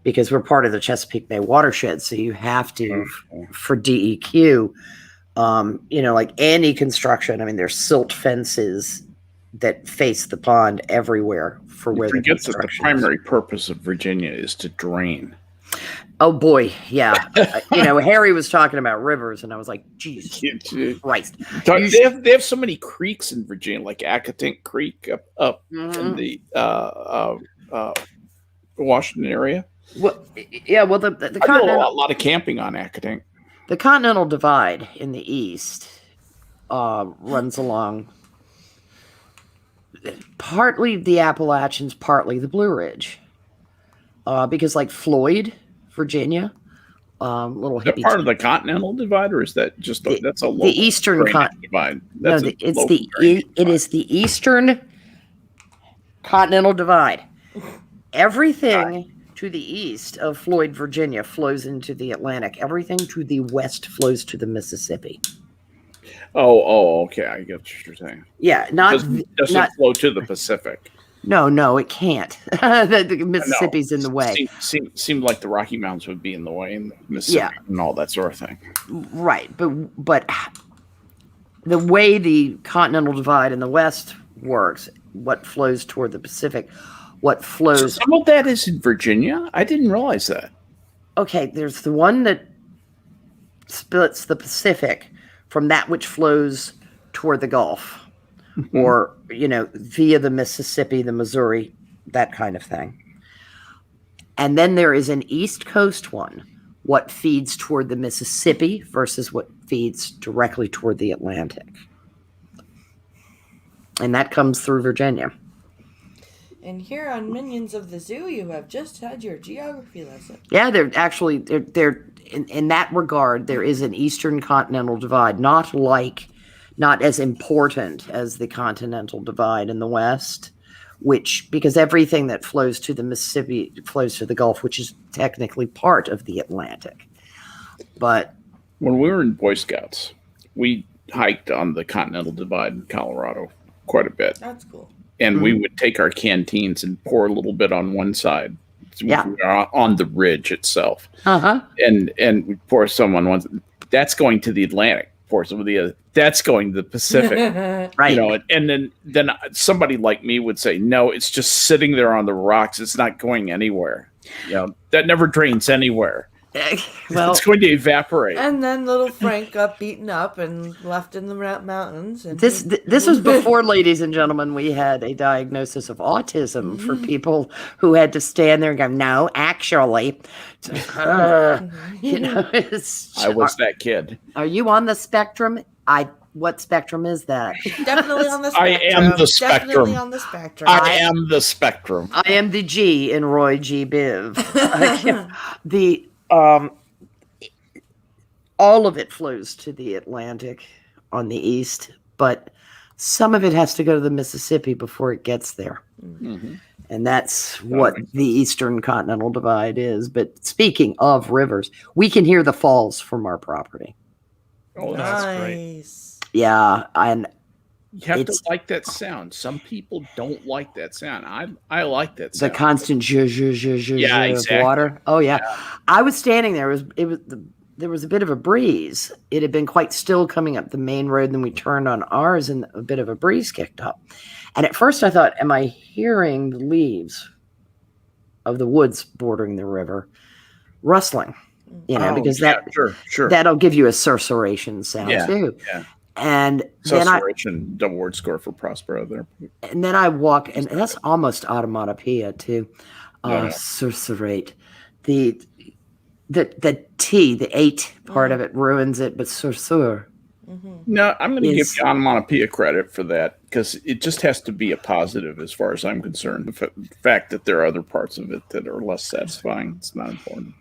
Because we're part of the Chesapeake Bay watershed, so you have to, for DEQ, like any construction, I mean, there's silt fences that face the pond everywhere for where the Forgets that the construction primary purpose of Virginia is to drain. Oh boy, yeah. Harry was talking about rivers, and I was like, "Jesus Christ!" They have so many creeks in Virginia, like Accotink Creek up in the Washington area. Well, yeah. Well, the I know Continental, a lot of camping on Accotink. the Continental Divide in the east runs along partly the Appalachians, partly the Blue Ridge, because like Floyd, Virginia. Little Is that hippie part of the Continental Divide, or is that just that's a local the Eastern Divide? That's it is the Eastern Continental Divide. Everything to the east of Floyd, Virginia, flows into the Atlantic. Everything to the west flows to the Mississippi. Oh, okay. I get what you're saying. Yeah, Doesn't flow to the Pacific. No, it can't. The Mississippi's in the way. Seemed like the Rocky Mountains would be in the way, and Mississippi and all that sort of thing. Right, but the way the Continental Divide in the West works, what flows toward the Pacific, what flows. So some of that is in Virginia. I didn't realize that. Okay, there's the one that splits the Pacific from that which flows toward the Gulf. Or, via the Mississippi, the Missouri, that kind of thing. And then there is an East Coast one, what feeds toward the Mississippi versus what feeds directly toward the Atlantic. And that comes through Virginia. And here on Minions of the Zoo, you have just had your geography lesson. Yeah, they're in that regard, there is an Eastern Continental Divide, not as important as the Continental Divide in the West, because everything that flows to the Mississippi flows to the Gulf, which is technically part of the Atlantic. But when we were in Boy Scouts, we hiked on the Continental Divide in Colorado quite a bit. That's cool. And we would take our canteens and pour a little bit on one side. Yeah. On the ridge itself. Uh-huh. And we pour some on one. That's going to the Atlantic. Pour some of the other. That's going to the Pacific. Right. And then somebody like me would say, no, it's just sitting there on the rocks. It's not going anywhere. That never drains anywhere. Well, it's going to evaporate. And then little Frank got beaten up and left in the mountains. And this was before, ladies and gentlemen, we had a diagnosis of autism for people who had to stand there and go, no, actually. I was that kid. Are you on the spectrum? What spectrum is that? Definitely on the spectrum. I am the spectrum. Definitely on the spectrum. I am the spectrum. I am the G in Roy G. Biv. All of it flows to the Atlantic on the east, but some of it has to go to the Mississippi before it gets there. Mm-hmm. And that's what the Eastern Continental Divide is. But speaking of rivers, we can hear the falls from our property. Oh, nice. that's great. Yeah, and you have to like that sound. Some people don't like that sound. I like that sound. The constant zh exactly. of water. Oh yeah. I was standing there. It was there was a bit of a breeze. It had been quite still coming up the main road, and then we turned on ours, and a bit of a breeze kicked up. And at first I thought, am I hearing the leaves of the woods bordering the river rustling? Because sure. that'll give you a susurration sound too. Yeah. And Susurration, double word score for Prospero there. And then I walk, and that's almost automatopoeia too. Susurrate. The T, the 8 part of it ruins it, but sursur. No, I'm going to give you onomatopoeia credit for that, because it just has to be a positive as far as I'm concerned. The fact that there are other parts of it that are less satisfying, it's not important.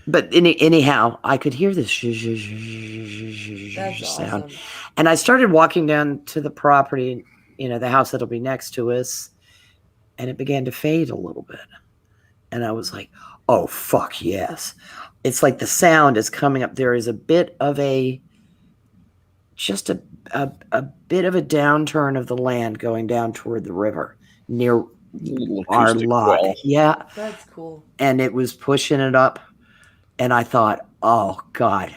But anyhow, I could hear this That's sound. awesome. And I started walking down to the property, the house that'll be next to us, and it began to fade a little bit. And I was like, oh, fuck yes. It's like the sound is coming up. There is a bit of a bit of a downturn of the land going down toward the river near our lot. Well. Yeah. That's cool. And it was pushing it up. And I thought, oh, God,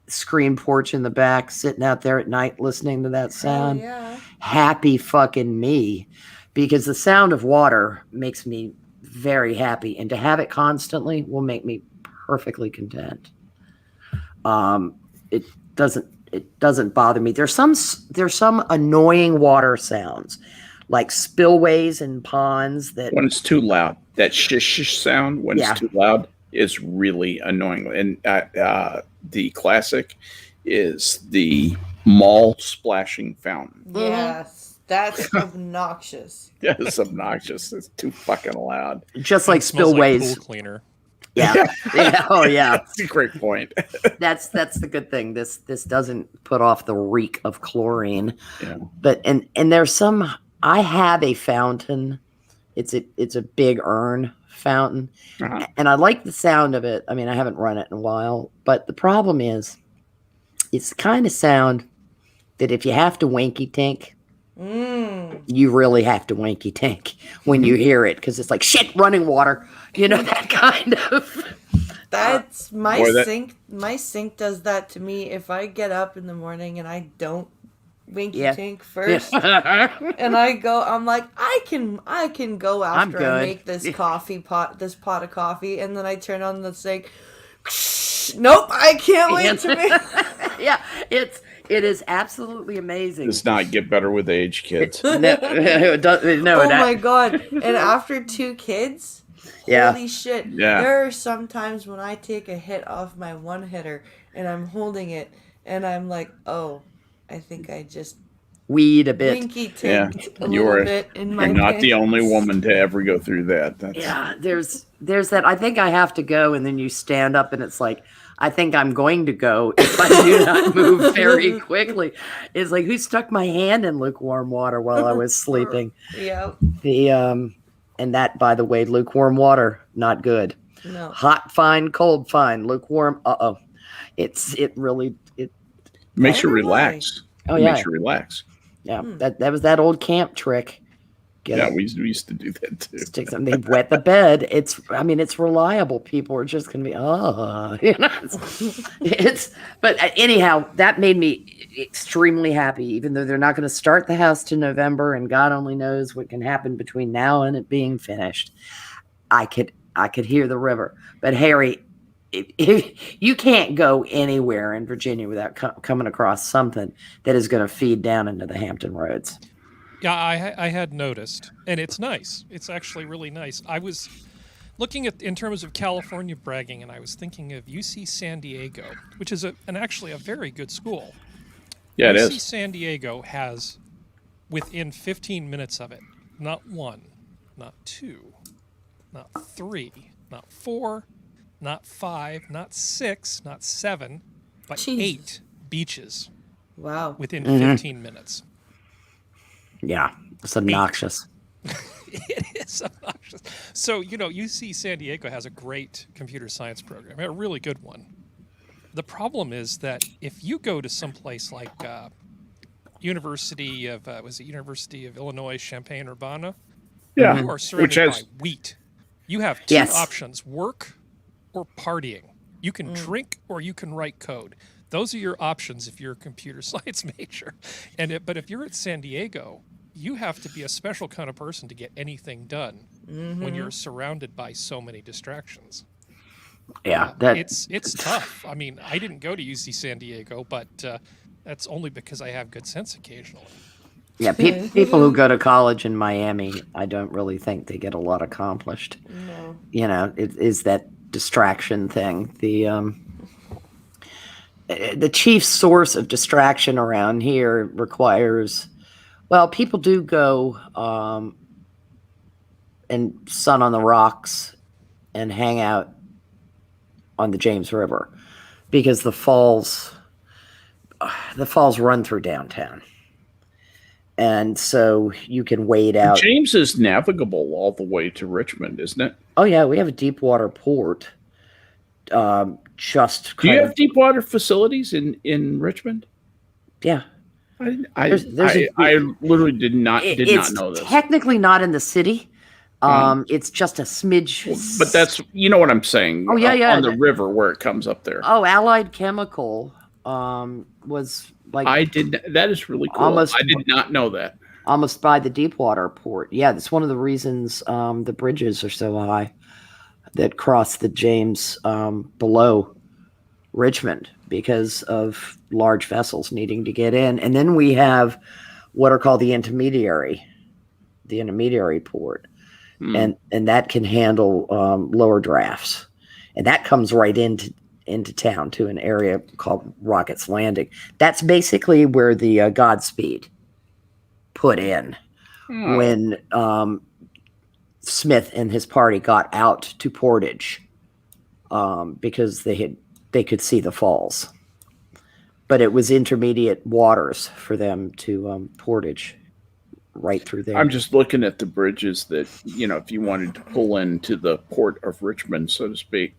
screen porch in the back, sitting out there at night listening to that sound. Oh, yeah. Happy fucking me. Because the sound of water makes me very happy. And to have it constantly will make me perfectly content. It doesn't bother me. There's some annoying water sounds, like spillways and ponds that when it's too loud, that shish sound when it's too loud is really annoying. And the classic is the mall splashing fountain. Yes, that's obnoxious. Yeah, it's obnoxious. It's too fucking loud. just like It smells spillways. like pool cleaner. Yeah. Oh yeah. That's a great point. That's the good thing. This doesn't put off the reek of chlorine. Yeah. But and there's some. I have a fountain. It's a big urn fountain, and I like the sound of it. I mean, I haven't run it in a while, but the problem is, it's the kind of sound that if you have to winky tink, you really have to winky tink when you hear it, because it's like shit, running water. That kind of. That's my sink. My sink does that to me if I get up in the morning and I don't winky tink first, and I'm like, I can go after I make this pot of coffee, and then I turn on the sink. Nope, I can't wait to make. Yeah, it is absolutely amazing. Does not get better with age, kids. No, My god! And after 2 kids, holy shit! Yeah. There are some times when I take a hit off my one hitter and I'm holding it, and I'm like, oh, I think I just weed a bit. winky tinked a You're little bit in my You're not the pants. only woman to ever go through that. There's that. I think I have to go, and then you stand up, and it's like, I think I'm going to go if I do not move very quickly. It's like, who stuck my hand in lukewarm water while I was sleeping? Yep. And that, by the way, lukewarm water, not good. No. Hot, fine, cold, fine, lukewarm. It really Makes you Why? relax. Oh, It yeah. makes you relax. Yeah, that was that old camp trick. We used to do that too. Stick something, they wet the bed. It's reliable. People are just going to be, but anyhow, that made me extremely happy, even though they're not going to start the house to November, and God only knows what can happen between now and it being finished. I could hear the river. But Harry, if you can't go anywhere in Virginia without coming across something that is going to feed down into the Hampton Roads. Yeah, I had noticed, and it's nice. It's actually really nice. I was looking at in terms of California bragging, and I was thinking of UC San Diego, which is actually a very good school. Yeah, it UC is. San Diego has, within 15 minutes of it, not 1, not 2, not 3, not 4, not 5, not 6, not 7, but Jeez. 8 beaches Wow. within 15 minutes. Yeah, it's obnoxious. It is obnoxious. So, UC San Diego has a great computer science program, a really good one. The problem is that if you go to someplace like University of Illinois, Champaign-Urbana, Yeah. you are surrounded by wheat. You have 2 options, work or partying. You can drink or you can write code. Those are your options if you're a computer science major. But if you're at San Diego, you have to be a special kind of person to get anything done when you're surrounded by so many distractions. Yeah, it's tough. I mean, I didn't go to UC San Diego, but that's only because I have good sense occasionally. Yeah, people who go to college in Miami, I don't really think they get a lot accomplished. No. You know, it is that distraction thing. The chief source of distraction around here requires, well, people do go and sun on the rocks and hang out on the James River because the falls run through downtown. And so you can wade out. James is navigable all the way to Richmond, isn't it? Oh, yeah, we have a deep water port. Do you have deep water facilities in Richmond? Yeah. I literally did not know this. Technically not in the city. It's just a smidge. But that's, you know what I'm saying. Oh, yeah. On the river where it comes up there. Oh, Allied Chemical was like. That is really cool. I did not know that. Almost by the deep water port. Yeah, that's one of the reasons the bridges are so high that cross the James below Richmond because of large vessels needing to get in. And then we have what are called the intermediary port. And that can handle lower drafts. And that comes right into town to an area called Rockets Landing. That's basically where the Godspeed put in when Smith and his party got out to Portage because they could see the falls. But it was intermediate waters for them to Portage right through there. I'm just looking at the bridges that, you know, if you wanted to pull into the port of Richmond, so to speak,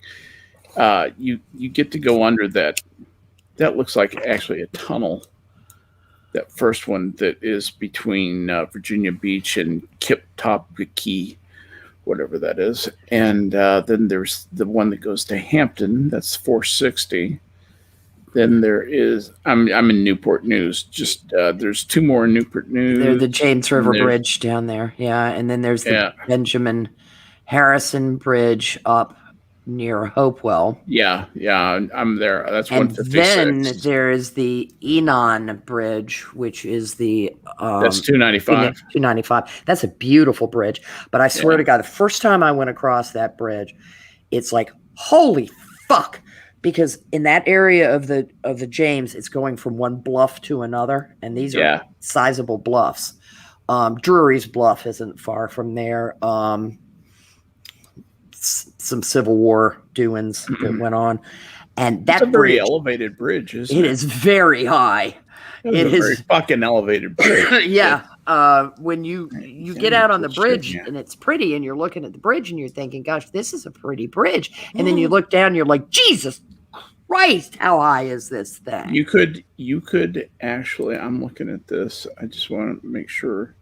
you get to go under that. That looks like actually a tunnel. That first one that is between Virginia Beach and Kiptopiki, whatever that is. And then there's the one that goes to Hampton. That's 460. Then there is, I'm in Newport News. Just there's two more in Newport News. There's the James River Bridge down there. Yeah. And then there's the Benjamin Harrison Bridge up near Hopewell. Yeah, I'm there. That's 156. And then there is the Enon Bridge, which is the that's 295. 295. That's a beautiful bridge. But I swear to God, the first time I went across that bridge, it's like, holy fuck. Because in that area of the James, it's going from one bluff to another, and these are sizable bluffs. Drury's Bluff isn't far from there. Some Civil War doings that went on, and that's a very elevated bridge. Isn't it? It is very high. It is a very fucking elevated bridge. Yeah. When you get out on the bridge and it's pretty, and you're looking at the bridge and you're thinking, "Gosh, this is a pretty bridge," and then you look down, and you're like, "Jesus Christ, how high is this thing?" You could actually. I'm looking at this. I just want to make sure.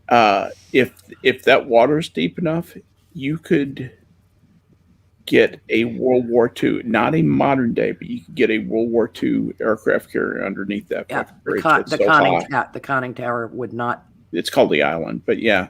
If that water is deep enough, you could get a World War II, not a modern day, but you could get a World War II aircraft carrier underneath that. Yeah, the conning tower would not. It's called the Island, but yeah.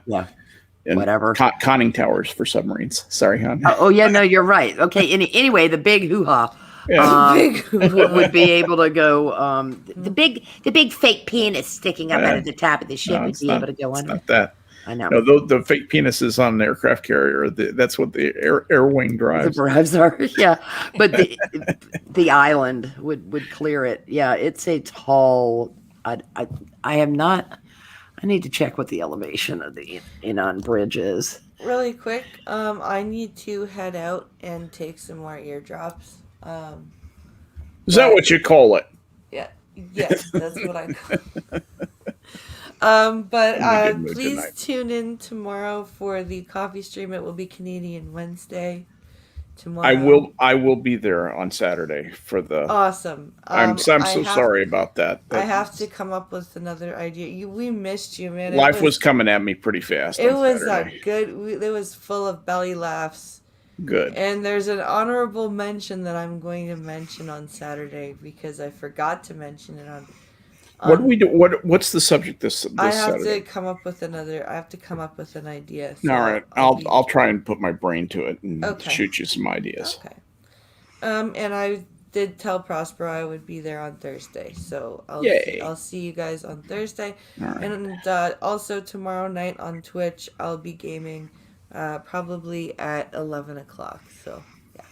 And whatever. Conning towers for submarines. Sorry, hon. Oh yeah, no, you're right. Okay. Anyway, the big hoo-ha. Would be able to go. The big fake penis sticking up out of the top of the ship would be able to go under. Not that. I know. No, the fake penises on an aircraft carrier. That's what the air wing drives. The drives are, yeah. But the Island would clear it. Yeah, it's a tall. I am not. I need to check what the elevation of the Enon Bridge is. Really quick, I need to head out and take some more eardrops. Is that what you call it? Yeah. Yes, that's what I call it. But please tune in tomorrow for the coffee stream. It will be Canadian Wednesday tomorrow. I will be there on Saturday for the. Awesome. I'm so sorry about that. I have to come up with another idea. We missed you, man. Life was coming at me pretty fast. It was good. It was full of belly laughs Good. And there's an honorable mention that I'm going to mention on Saturday because I forgot to mention it on. What do we do? What's the subject this I have Saturday? to come up with another. I have to come up with an idea. All right, I'll try and put my brain to it and shoot you some ideas. Okay. And I did tell Prospero I would be there on Thursday, so I'll see you guys on Thursday. All right. And also tomorrow night on Twitch, I'll be gaming, probably at 11 o'clock. So yeah.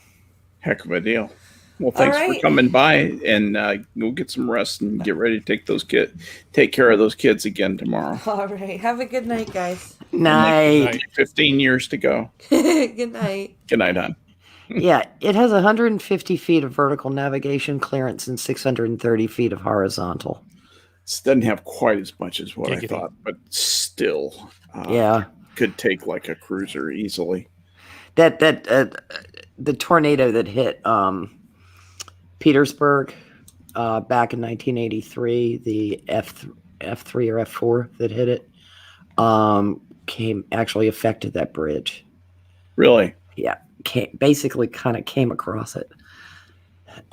Heck of a deal. Well, thanks for coming by, and go get some rest and get ready to take care of those kids again tomorrow. All right. Have a good night, guys. Night. 15 years to go. Good night. Good night, hon. Yeah, it has 150 feet of vertical navigation clearance and 630 feet of horizontal. It doesn't have quite as much as what I thought, but still, could take like a cruiser easily. The tornado that hit Petersburg back in 1983, the F3 or F4 that hit it, actually affected that bridge. Really? Yeah. Basically kind of came across it.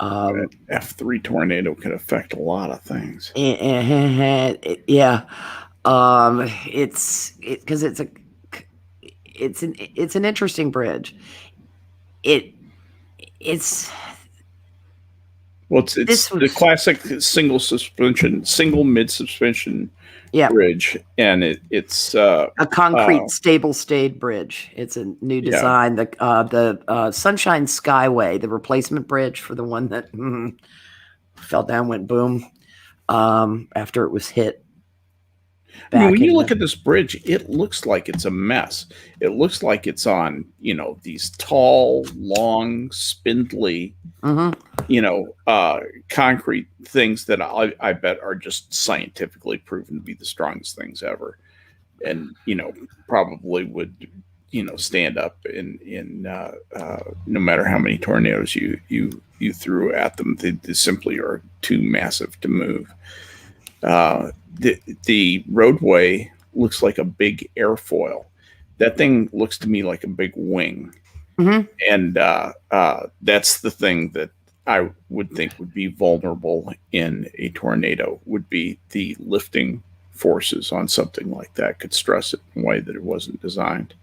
F3 tornado could affect a lot of things. Yeah. Because it's an interesting bridge. It's the classic single mid suspension bridge, and it's a concrete stable stayed bridge. It's a new design. The Sunshine Skyway, the replacement bridge for the one that fell down, went boom after it was hit. When you look at this bridge, it looks like it's a mess. It looks like it's on, these tall, long, spindly, concrete things that I bet are just scientifically proven to be the strongest things ever, and probably would stand up in no matter how many tornadoes you threw at them. They simply are too massive to move. The roadway looks like a big airfoil. That thing looks to me like a big wing. Mm-hmm. And that's the thing that I would think would be vulnerable in a tornado, would be the lifting forces on something like that could stress it in a way that it wasn't designed,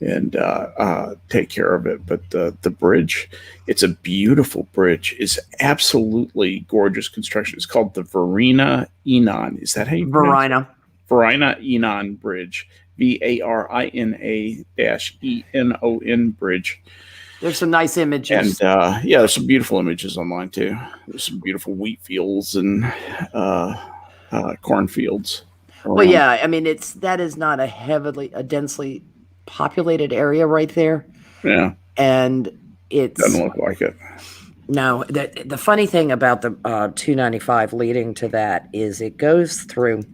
and take care of it. But the bridge, it's a beautiful bridge. It's absolutely gorgeous construction. It's called the Varina Enon. Is that how you pronounce it? Varina Enon Bridge. VARINA-ENON Bridge. There's some nice images. And there's some beautiful images online too. There's some beautiful wheat fields and cornfields. Well, yeah, I mean, that is not a densely populated area right there. Yeah. And it doesn't look like it. No, the funny thing about the 295 leading to that is it goes through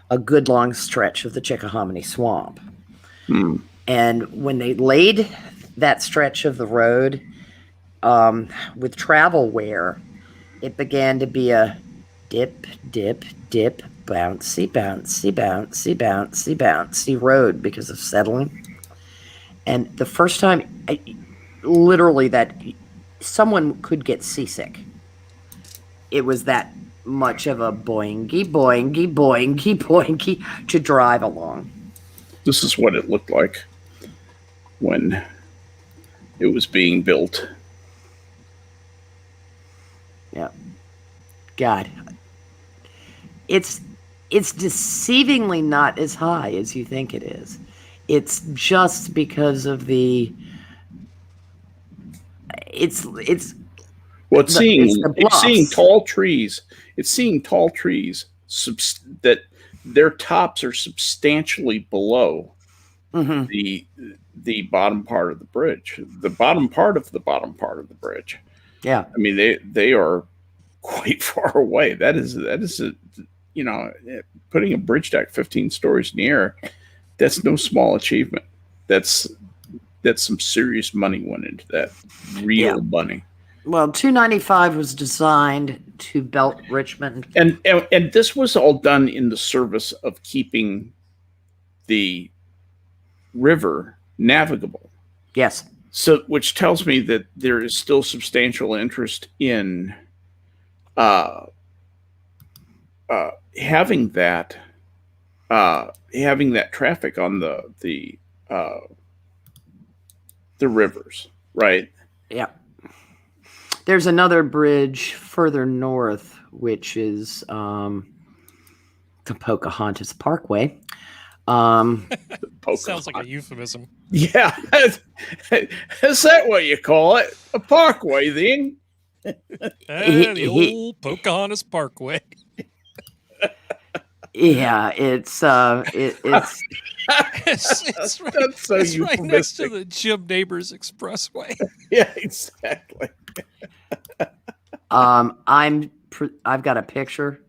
a good long stretch of the Chickahominy Swamp. And when they laid that stretch of the road with travel wear, it began to be a dip, dip, dip, bouncy, bouncy, bouncy, bouncy, bouncy road because of settling. And the first time, literally, that someone could get seasick. It was that much of a boingy, boingy, boingy, boingy to drive along. This is what it looked like when it was being built. Yeah. God. It's deceivingly not as high as you think it is. It's just because of seeing tall trees. It's seeing tall trees that their tops are substantially below the bottom part of the bridge. The bottom part of the bottom part of the bridge. Yeah. I mean, they are quite far away. That is putting a bridge deck 15 stories in the air. That's no small achievement. That's some serious money went into that. Real money. Well, 295 was designed to belt Richmond. And this was all done in the service of keeping the river navigable. Yes. So, which tells me that there is still substantial interest in having that traffic on the rivers, right? Yeah. There's another bridge further north, which is the Pocahontas Parkway. Sounds like a euphemism. Yeah. Is that what you call it? A parkway then? The old Pocahontas Parkway. Yeah, it's It's right, That's so it's right next to euphemistic. the Jim Neighbors Expressway. Yeah, exactly. I've got a picture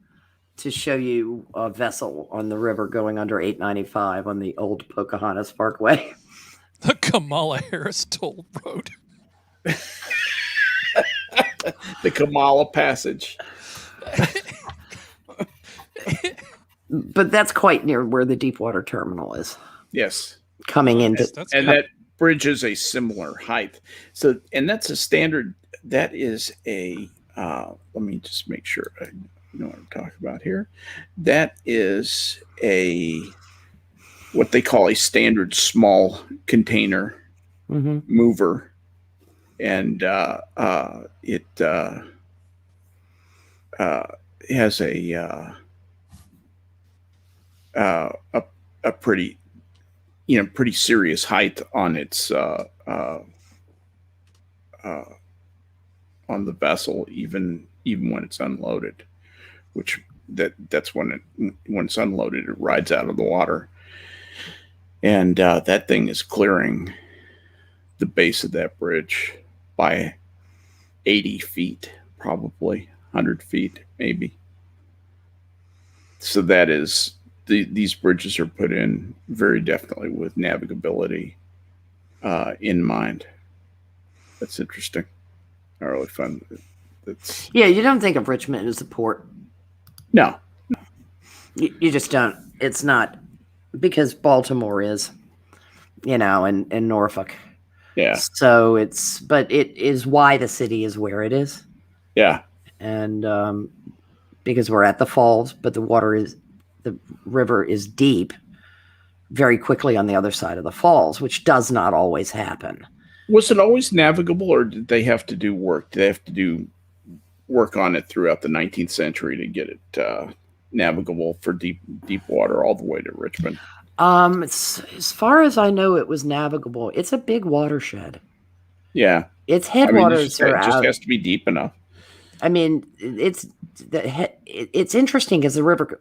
to show you a vessel on the river going under 895 on the old Pocahontas Parkway. The Kamala Harris Toll Road. The Kamala Passage. But that's quite near where the Deepwater Terminal is. Yes. Coming into That's And good. that bridge is a similar height. So, and that's a standard. That is a, let me just make sure I know what I'm talking about here. That is what they call a standard small container Mhm. mover. And it has a pretty, pretty serious height on its on the vessel, even when it's unloaded. Which that's when it's unloaded, it rides out of the water, and that thing is clearing the base of that bridge by 80 feet, probably 100 feet, maybe. So that is. These bridges are put in very definitely with navigability in mind. That's interesting. Really fun. Yeah, you don't think of Richmond as a port. No. You just don't. It's not, because Baltimore is, and Norfolk. Yeah. So but it is why the city is where it is. Yeah. And because we're at the falls, but the river is deep very quickly on the other side of the falls, which does not always happen. Was it always navigable, or did they have to do work? Did they have to do work on it throughout the 19th century to get it navigable for deep water all the way to Richmond? As far as I know, it was navigable. It's a big watershed. Yeah. Its I mean, headwaters it are just out. has to be deep enough. I mean, it's interesting because the river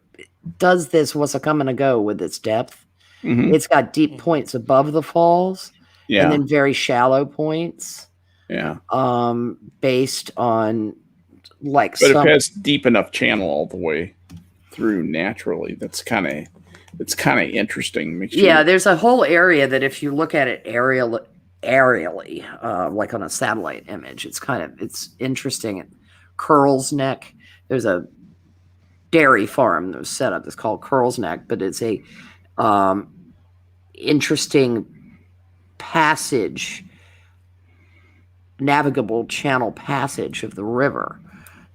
does this what's a come and a go with its depth. Mhm. It's got deep points above the falls, Yeah. and then very shallow points. Yeah. Based on like But if it has deep enough channel all the way through naturally, it's kind of interesting. Yeah, there's a whole area that if you look at it aerially, like on a satellite image, it's interesting. Curl's Neck. There's a dairy farm that was set up that's called Curl's Neck, but it's a interesting passage, navigable channel passage of the river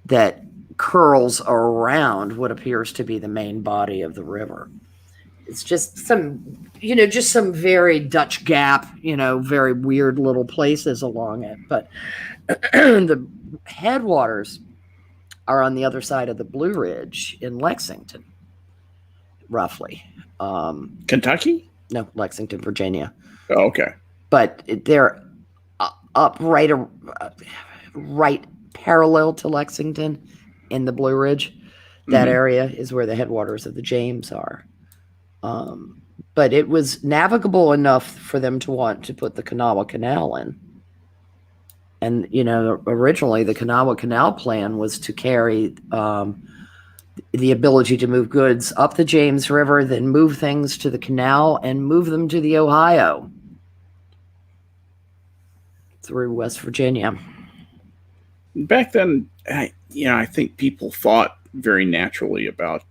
that curls around what appears to be the main body of the river. It's just some very Dutch Gap, very weird little places along it. But the headwaters are on the other side of the Blue Ridge in Lexington, roughly. Kentucky? No, Lexington, Virginia. Oh, okay. But they're up right parallel to Lexington in the Blue Ridge. That area is where the headwaters of the James are. But it was navigable enough for them to want to put the Kanawha Canal in. And, originally the Kanawha Canal plan was to carry the ability to move goods up the James River, then move things to the canal and move them to the Ohio through West Virginia. Back then, I think people thought very naturally about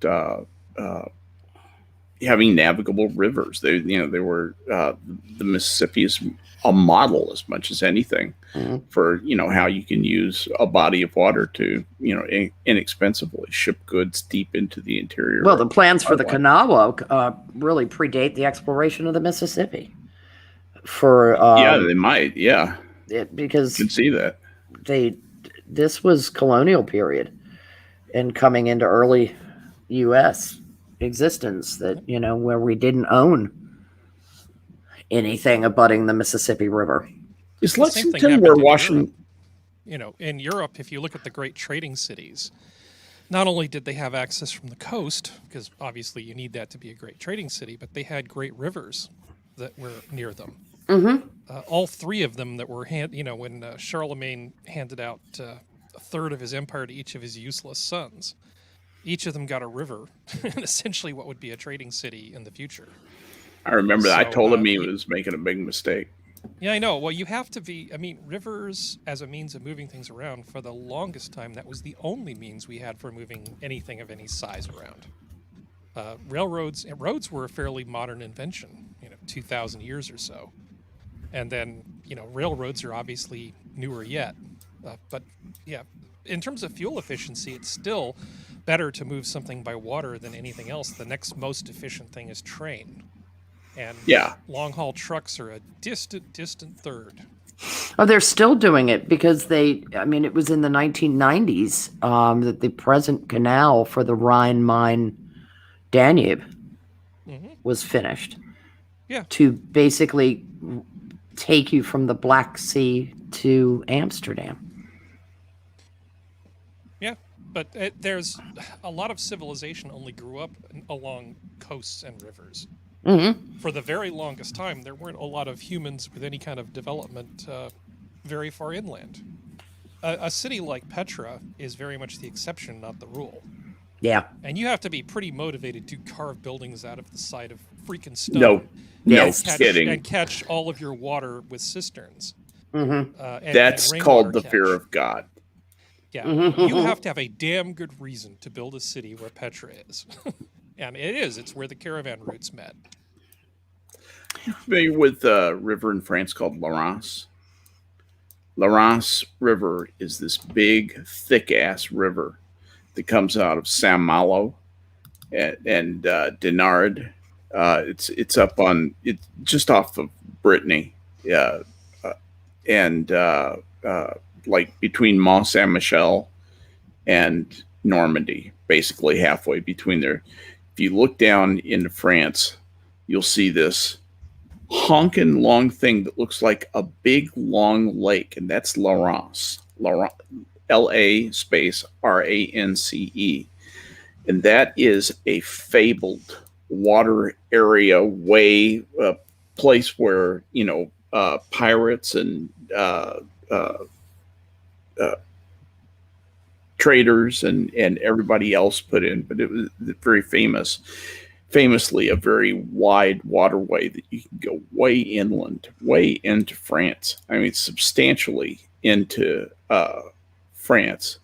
having navigable rivers. They were the Mississippi is a model as much as anything for how you can use a body of water to inexpensively ship goods deep into the interior. Well, the plans for the canal really predate the exploration of the Mississippi. They might, because you can see that this was colonial period and coming into early U.S. existence that where we didn't own anything abutting the Mississippi River. Is Lexington where Washington? In Europe, if you look at the great trading cities, not only did they have access from the coast, because obviously you need that to be a great trading city, but they had great rivers that were near them. All three of them that were when Charlemagne handed out a third of his empire to each of his useless sons, each of them got a river, and essentially what would be a trading city in the future. I remember that. I told him he was making a big mistake. Yeah, I know. Well, you have to be. I mean, rivers as a means of moving things around, for the longest time, that was the only means we had for moving anything of any size around. Roads were a fairly modern invention, 2,000 years or so. And then, railroads are obviously newer yet. But yeah, in terms of fuel efficiency, it's still better to move something by water than anything else. The next most efficient thing is train. And long-haul trucks are a distant third. Oh, they're still doing it because it was in the 1990s that the present canal for the Rhine-Main-Danube was finished. Yeah. To basically take you from the Black Sea to Amsterdam. Yeah, but there's a lot of civilization only grew up along coasts and rivers. For the very longest time, there weren't a lot of humans with any kind of development very far inland. A city like Petra is very much the exception, not the rule. Yeah. And you have to be pretty motivated to carve buildings out of the side of freaking stone. No kidding. And catch all of your water with cisterns. That's called the fear of God. Yeah. You have to have a damn good reason to build a city where Petra is. And it is. It's where the caravan routes met. Familiar with a river in France called Larance? Larance River is this big, thick-ass river that comes out of Saint-Malo and Dinard. It's up on it's just off of Brittany, and like between Mont Saint Michel and Normandy, basically halfway between there. If you look down into France, you'll see this honking long thing that looks like a big long lake, and that's Larance. L-A space R-A-N-C-E. And that is a fabled water area way place where, pirates and traders and everybody else put in, but it was very famously a very wide waterway that you can go way inland, way into France. I mean, substantially into France.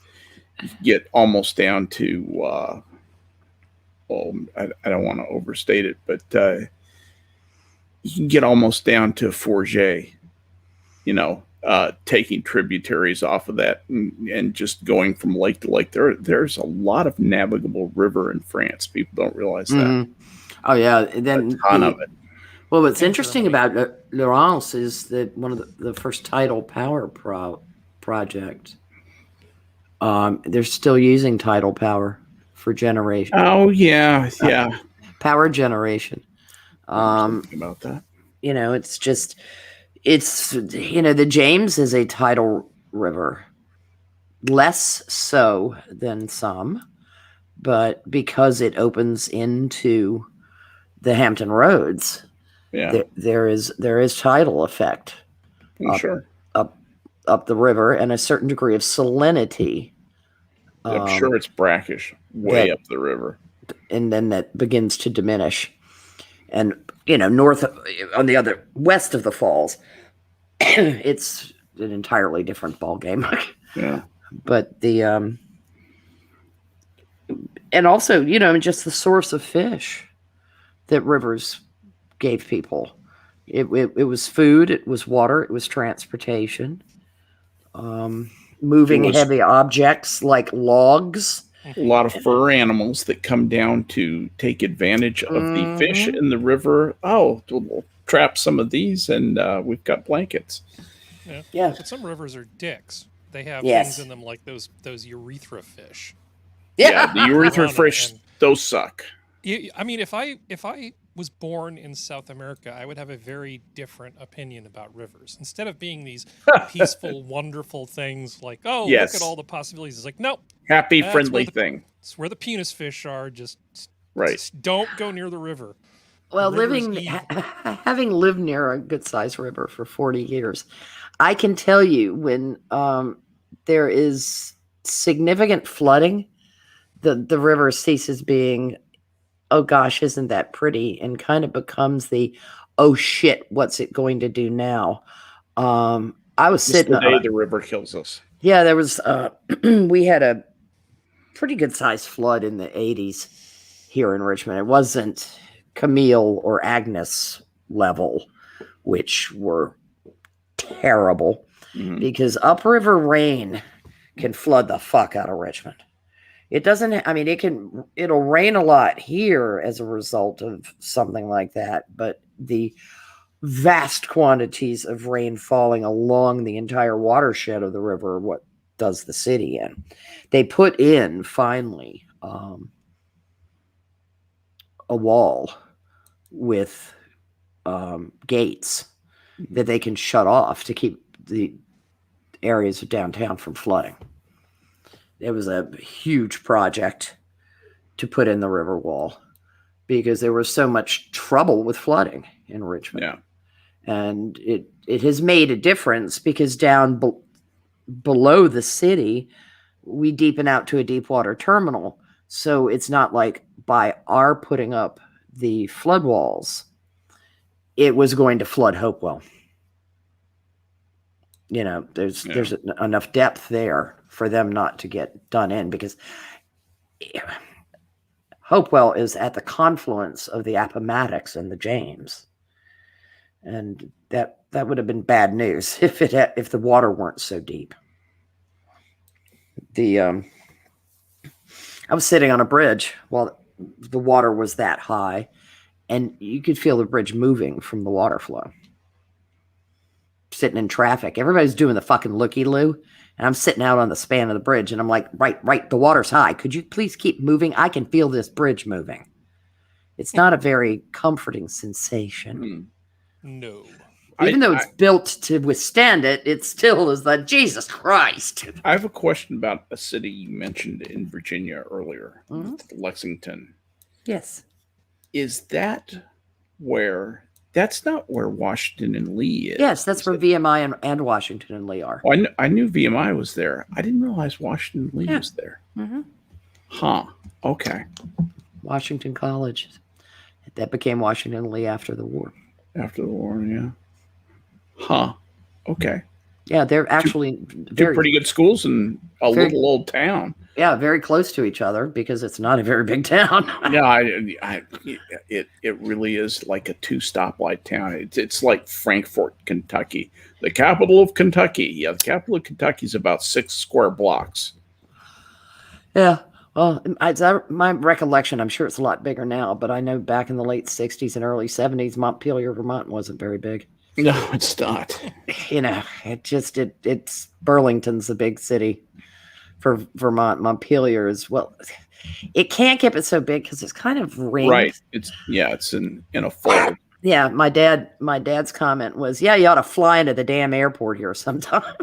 You get almost down to, I don't want to overstate it, but you can get almost down to Forget, taking tributaries off of that and just going from lake to lake. There's a lot of navigable river in France. People don't realize that. Oh yeah, then a ton of it. Well, what's interesting about Laurence is that one of the first tidal power project. They're still using tidal power for generation. Oh yeah. Power generation. About that. The James is a tidal river, less so than some, but because it opens into the Hampton Roads, there is tidal effect up the river and a certain degree of salinity. I'm sure it's brackish way up the river, and then that begins to diminish. And north on the west of the falls, it's an entirely different ball game. Yeah, but and also just the source of fish that rivers gave people. It was food, it was water, it was transportation, moving It was- heavy objects like logs. A lot of fur animals that come down to take advantage of the fish in the river. Oh, we'll trap some of these, and we've got blankets. Yeah. But some rivers are dicks. They have Yes. things in them like those urethra fish. Yeah, the urethra Run fish, and- those suck. I mean, if I was born in South America, I would have a very different opinion about rivers. Instead of being these peaceful, wonderful things like, oh, Yes. look at all the possibilities. It's like, nope, Happy, That's friendly where the- thing. it's where the penis fish are. Just Right. don't go near the river. Well, The river's living, evil. having lived near a good-sized river for 40 years, I can tell you when there is significant flooding, the river ceases being, oh gosh, isn't that pretty, and kind of becomes the, oh shit, what's it going to do now? I was It's sitting the day on, the river kills us. yeah, there was, we had a pretty good-sized flood in the 80s here in Richmond. It wasn't Camille or Agnes level, which were terrible Mhm. because upriver rain can flood the fuck out of Richmond. It doesn't, I mean, it'll rain a lot here as a result of something like that, but the vast quantities of rain falling along the entire watershed of the river are what does the city in. They put in finally a wall with gates that they can shut off to keep the areas of downtown from flooding. It was a huge project to put in the river wall because there was so much trouble with flooding in Richmond. Yeah. And it has made a difference because down below the city, we deepen out to a deep water terminal. So it's not like by our putting up the flood walls, it was going to flood Hopewell. You know, there's enough depth there for them not to get done in because Hopewell is at the confluence of the Appomattox and the James. And that would have been bad news if the water weren't so deep. I was sitting on a bridge while the water was that high, and you could feel the bridge moving from the water flow. Sitting in traffic, everybody's doing the fucking looky-loo, and I'm sitting out on the span of the bridge, and I'm like, right, the water's high. Could you please keep moving? I can feel this bridge moving. It's not a very comforting sensation. No. Even though it's built to withstand it, it still is the Jesus Christ. I have a question about a city you mentioned in Virginia earlier, Lexington. Yes. Is that where? That's not where Washington and Lee is. Yes, that's is where it? VMI and Washington and Lee are. Oh, I knew VMI was there. I didn't realize Washington and Lee was there. Mm-hmm. Huh. Okay. Washington College. That became Washington and Lee after the war. After the war, yeah. Huh. Okay. Yeah, they're actually Two pretty good schools in a little old town. Yeah, very close to each other because it's not a very big town. Yeah, it really is like a 2-stoplight town. It's like Frankfort, Kentucky, the capital of Kentucky. Yeah, the capital of Kentucky is about 6 square blocks. Yeah. Well, my recollection, I'm sure it's a lot bigger now, but I know back in the late 60s and early 70s, Montpelier, Vermont wasn't very big. No, it's not. You know, it's Burlington's the big city for Vermont. Montpelier is, well, it can't keep it so big because it's kind of ringed. Right. It's in a fold. Yeah, my dad's comment was, yeah, you ought to fly into the damn airport here sometime.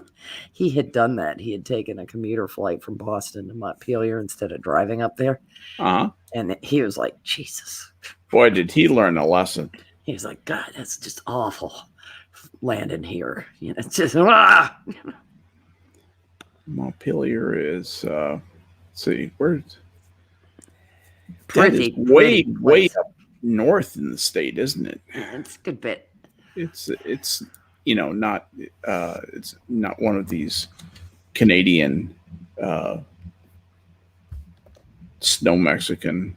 He had done that. He had taken a commuter flight from Boston to Montpelier instead of driving up there. Uh-huh. And he was like, Jesus. Boy, did he learn a lesson. He was like, God, that's just awful landing here. You know, it's just, Montpelier is, let's see, where's pretty, way place. up north in the state, isn't it? It's a good bit. It's not it's not one of these Canadian snow Mexican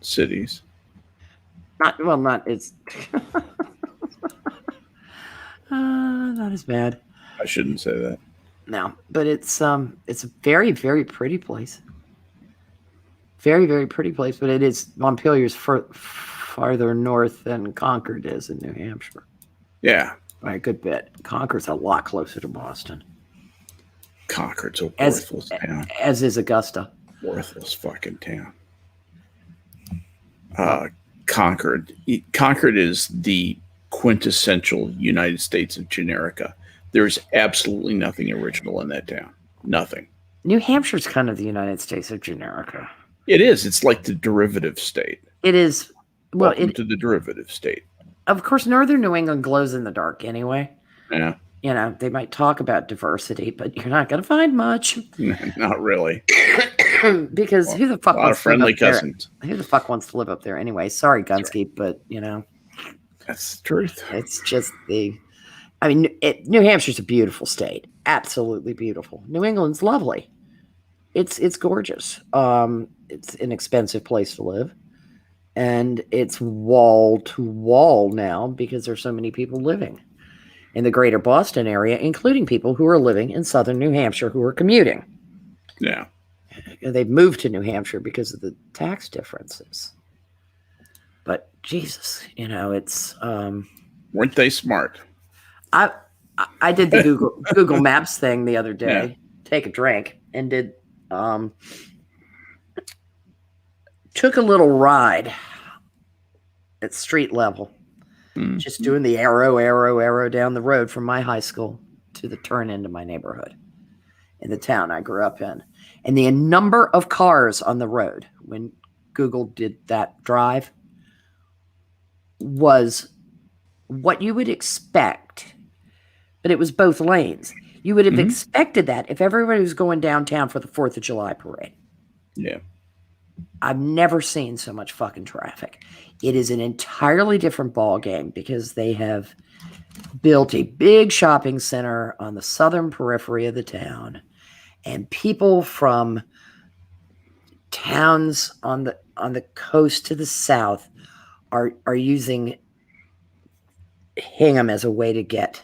cities. Not as not as bad. I shouldn't say that. No, but it's a very, very pretty place. Very, very pretty place, but it is Montpelier's farther north than Concord is in New Hampshire Yeah. by a good bit. Concord's a lot closer to Boston, Concord's a worthless town. as is Augusta. Worthless fucking town. Concord is the quintessential United States of Generica. There's absolutely nothing original in that town. Nothing. New Hampshire's kind of the United States of Generica. It is. It's like the derivative state. It is. Well, Welcome to the derivative state. Of course, Northern New England glows in the dark anyway. Yeah. You know, they might talk about diversity, but you're not going to find much. Not really. Because who the fuck A lot of wants to live friendly up there? cousins. Who the fuck wants to live up there anyway? Sorry, Gunsky, but you know, That's the truth. it's just New Hampshire's a beautiful state, absolutely beautiful. New England's lovely. It's gorgeous. It's an expensive place to live, and it's wall to wall now because there's so many people living in the greater Boston area, including people who are living in southern New Hampshire who are commuting. Yeah. They've moved to New Hampshire because of the tax differences. But Jesus, you know, it's Weren't they smart? I did the Google Maps thing the other day. Take a drink and did took a little ride at street level. Just doing the arrow down the road from my high school to the turn into my neighborhood in the town I grew up in. And the number of cars on the road when Google did that drive was what you would expect, but it was both lanes. You would have expected that if everybody was going downtown for the 4th of July parade. Yeah. I've never seen so much fucking traffic. It is an entirely different ball game because they have built a big shopping center on the southern periphery of the town, and people from towns on the coast to the south are using Hingham as a way to get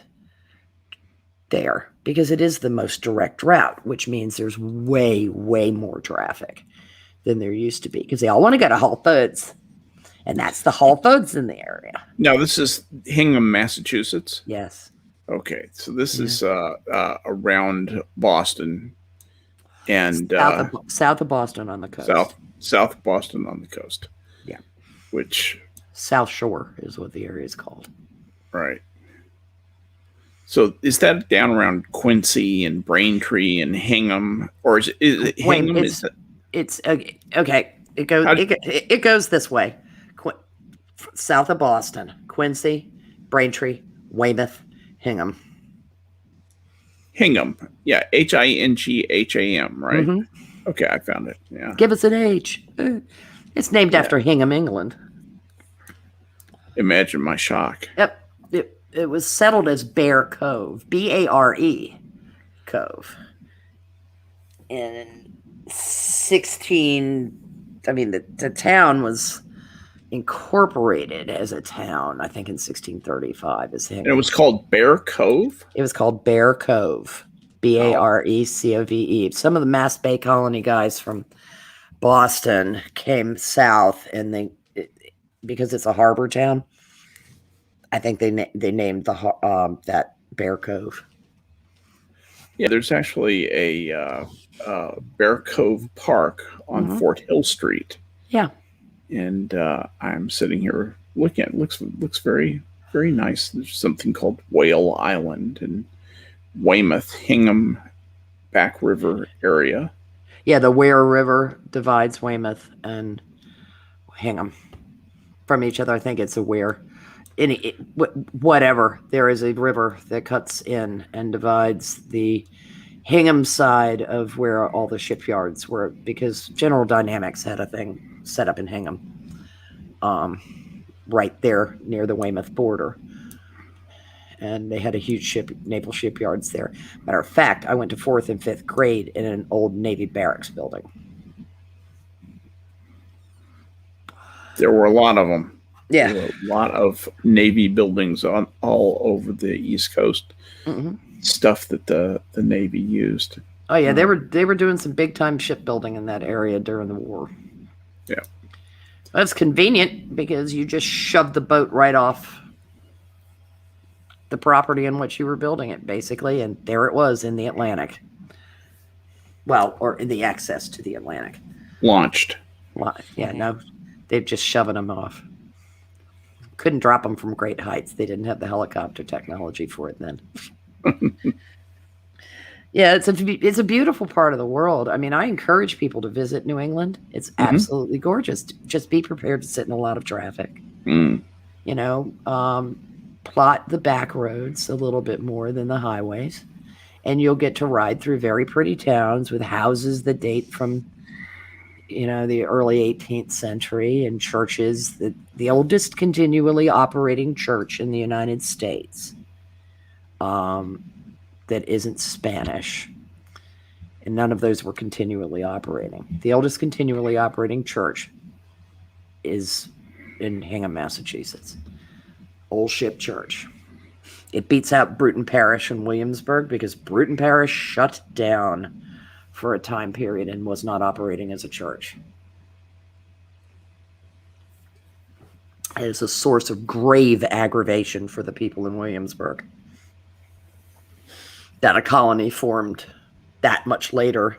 there because it is the most direct route, which means there's way more traffic than there used to be because they all want to go to Whole Foods, and that's the Whole Foods in the area. Now, this is Hingham, Massachusetts. Yes. Okay, so this is around Boston and South of Boston on the coast. South Boston on the coast. Yeah. Which South Shore is what the area is called. right. So is that down around Quincy and Braintree and Hingham, or is it Hingham? It's okay. It goes this way: south of Boston, Quincy, Braintree, Weymouth, Hingham. Hingham, yeah, Hingham, right? Mm-hmm. Okay, I found it. Yeah, Give us an H. It's named after Hingham, England. Imagine my shock. Yep. It was settled as Bear Cove, Bare Cove, in 16. I mean, the town was incorporated as a town, I think, in 1635. And it was called Bear Cove? It was called Bear Cove, Barecove. Some of the Mass Bay Colony guys from Boston came south, and because it's a harbor town, I think they named that Bear Cove. Yeah, there's actually a Bear Cove Park on Fort Hill Street. Yeah. And I'm sitting here looking at it. Looks very, very nice. There's something called Whale Island and Weymouth, Hingham, Back River area. Yeah, the Ware River divides Weymouth and Hingham from each other. I think it's a Ware. Whatever. There is a river that cuts in and divides the Hingham side of where all the shipyards were, because General Dynamics had a thing set up in Hingham, right there near the Weymouth border. And they had a huge naval shipyards there. Matter of fact, I went to 4th and 5th grade in an old Navy barracks building. There were a lot of them. Yeah. There were a lot of Navy buildings on all over the East Coast. Hmm. Stuff that the Navy used. Oh yeah, they were doing some big time shipbuilding in that area during the war. Yeah. That's convenient because you just shoved the boat right off the property in which you were building it, basically, and there it was in the Atlantic. Well, or in the access to the Atlantic. Launched. Yeah, no, they're just shoving them off. Couldn't drop them from great heights. They didn't have the helicopter technology for it then. Yeah, it's a beautiful part of the world. I mean, I encourage people to visit New England. It's absolutely gorgeous. Just be prepared to sit in a lot of traffic. Mm. You know, plot the back roads a little bit more than the highways, and you'll get to ride through very pretty towns with houses that date from, you know, the early 18th century, and churches, the oldest continually operating church in the United States. That isn't Spanish, and none of those were continually operating. The oldest continually operating church is in Hingham, Massachusetts. Old Ship Church. It beats out Bruton Parish in Williamsburg because Bruton Parish shut down for a time period and was not operating as a church. It is a source of grave aggravation for the people in Williamsburg that a colony formed that much later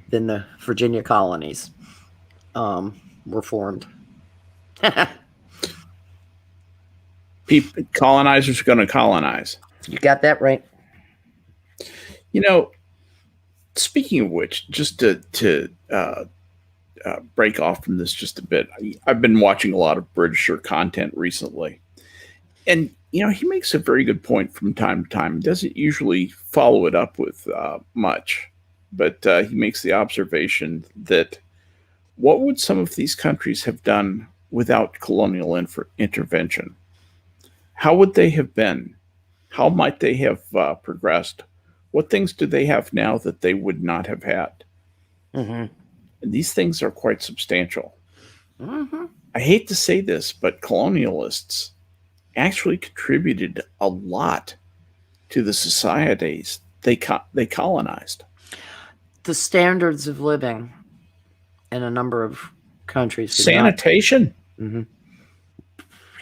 than the Virginia colonies were formed. Colonizers are going to colonize. You got that right. You know, speaking of which, just to break off from this just a bit, I've been watching a lot of Britisher content recently. And, you know, he makes a very good point from time to time. He doesn't usually follow it up with much, but he makes the observation that what would some of these countries have done without colonial intervention? How would they have been? How might they have progressed? What things do they have now that they would not have had? And these things are quite substantial. I hate to say this, but colonialists actually contributed a lot to the societies they colonized. The standards of living in a number of countries. Sanitation.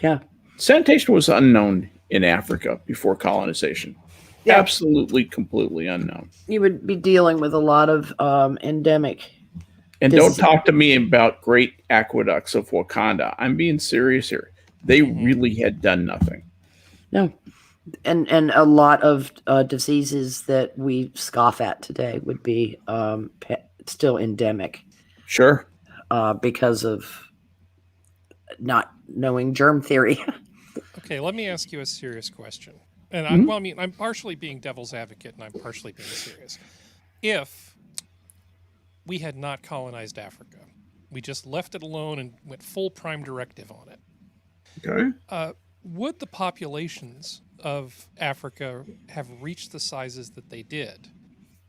Yeah. Sanitation was unknown in Africa before colonization. Yeah. Absolutely, completely unknown. You would be dealing with a lot of endemic. And don't talk to me about great aqueducts of Wakanda. I'm being serious here. They really had done nothing. No. And a lot of diseases that we scoff at today would be still endemic. Sure. Because of not knowing germ theory. Okay, let me ask you a serious question. And I'm partially being devil's advocate and I'm partially being serious. If we had not colonized Africa, we just left it alone and went full prime directive on it. Okay. Would the populations of Africa have reached the sizes that they did?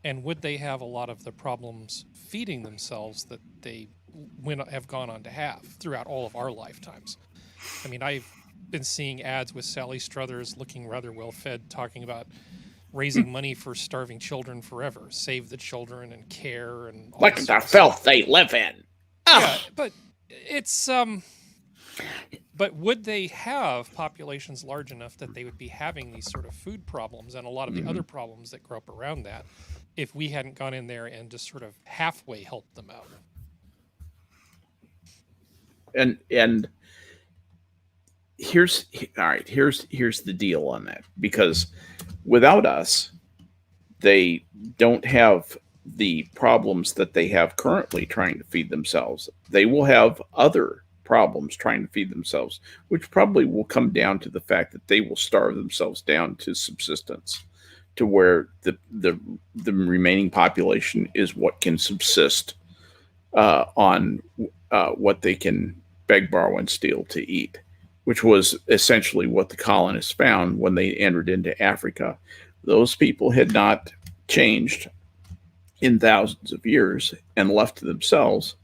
And would they have a lot of the problems feeding themselves that they have gone on to have throughout all of our lifetimes? I mean, I've been seeing ads with Sally Struthers looking rather well fed, talking about raising money for starving children forever, save the children and care and all look at the filth they live in. Yeah, but it's but would they have populations large enough that they would be having these sort of food problems and a lot of the other problems that grow up around that if we hadn't gone in there and just sort of halfway helped them out? And here's the deal on that, because without us, they don't have the problems that they have currently trying to feed themselves. They will have other problems trying to feed themselves, which probably will come down to the fact that they will starve themselves down to subsistence, to where the remaining population is what can subsist on what they can beg, borrow, and steal to eat, which was essentially what the colonists found when they entered into Africa. Those people had not changed in thousands of years, and left to themselves,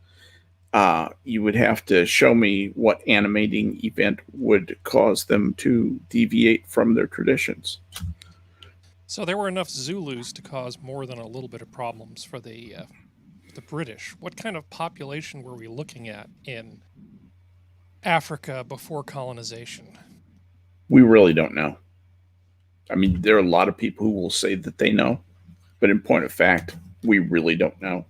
you would have to show me what animating event would cause them to deviate from their traditions. So there were enough Zulus to cause more than a little bit of problems for the British. What kind of population were we looking at in Africa before colonization? We really don't know. I mean, there are a lot of people who will say that they know, but in point of fact, we really don't know.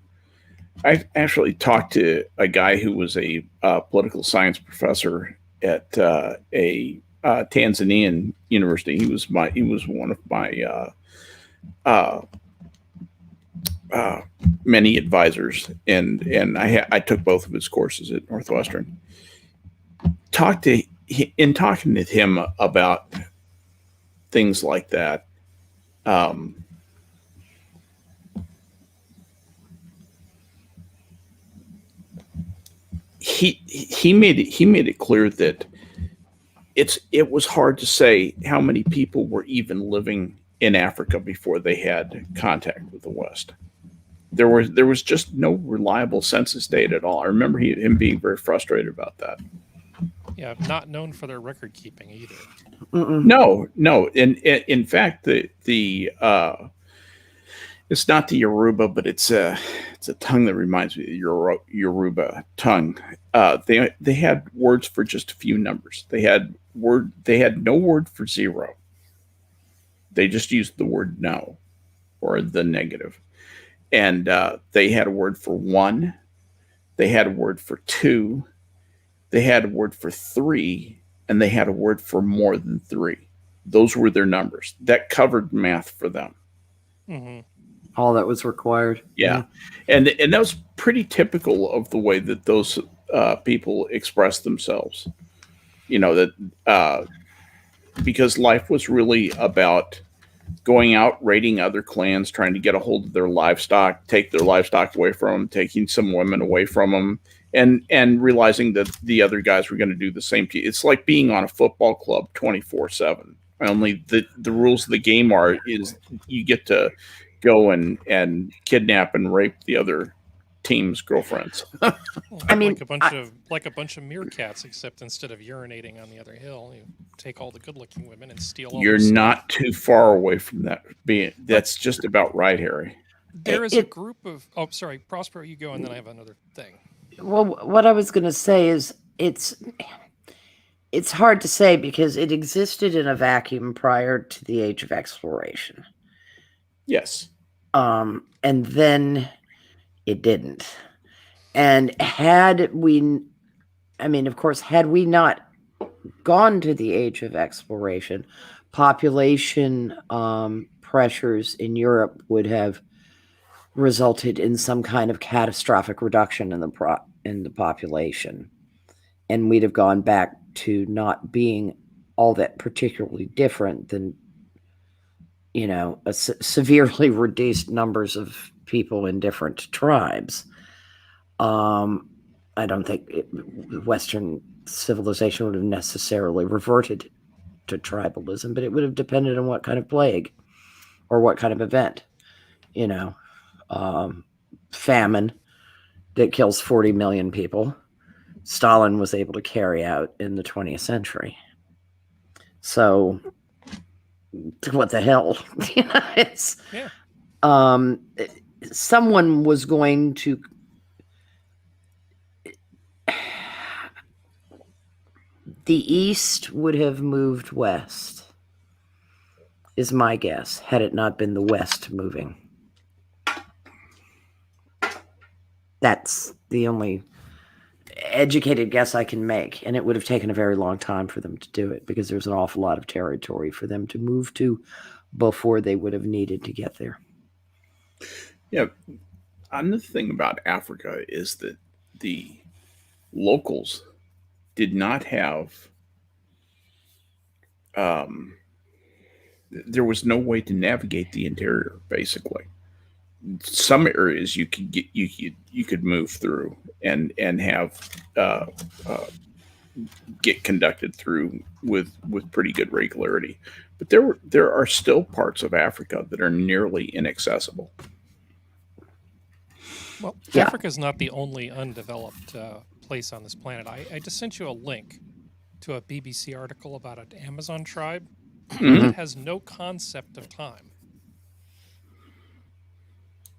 I actually talked to a guy who was a political science professor at a Tanzanian university. He was one of my many advisors, and I took both of his courses at Northwestern. In talking to him about things like that, he made it clear that it was hard to say how many people were even living in Africa before they had contact with the West. There was just no reliable census data at all. I remember him being very frustrated about that. Yeah, not known for their record keeping either. No. In fact, the it's not the Yoruba, but it's a tongue that reminds me of the Yoruba tongue. They had words for just a few numbers. They had no word for zero. They just used the word no or the negative. And they had a word for one. They had a word for two. They had a word for three. And they had a word for more than three. Those were their numbers. That covered math for them. Mm-hmm. All that was required. Yeah. And that was pretty typical of the way that those people expressed themselves. You know, that because life was really about going out, raiding other clans, trying to get a hold of their livestock, take their livestock away from them, taking some women away from them, and realizing that the other guys were going to do the same to you. It's like being on a football club 24/7. Only the rules of the game is you get to go and kidnap and rape the other team's girlfriends. I mean, like a bunch of meerkats, except instead of urinating on the other hill, you take all the good-looking women and steal all. You're not too far away from that. That's just about right, Harry. There is a group of. Oh, sorry, Prospero, you go, and then I have another thing. Well, what I was going to say is it's hard to say because it existed in a vacuum prior to the age of exploration. Yes. And then it didn't. And had we not gone to the age of exploration, population pressures in Europe would have resulted in some kind of catastrophic reduction in the population. And we'd have gone back to not being all that particularly different than, severely reduced numbers of people in different tribes. I don't think Western civilization would have necessarily reverted to tribalism, but it would have depended on what kind of plague or what kind of event, famine that kills 40 million people. Stalin was able to carry out in the 20th century. So what the hell? Someone was going to the East would have moved west, is my guess, had it not been the West moving. That's the only educated guess I can make. And it would have taken a very long time for them to do it because there's an awful lot of territory for them to move to before they would have needed to get there. Yeah. Another thing about Africa is that the locals did not have, there was no way to navigate the interior, basically. Some areas you could move through and have get conducted through with pretty good regularity, but there are still parts of Africa that are nearly inaccessible. Well, Yeah. Africa is not the only undeveloped place on this planet. I just sent you a link to a BBC article about an Amazon tribe Mhm. that has no concept of time.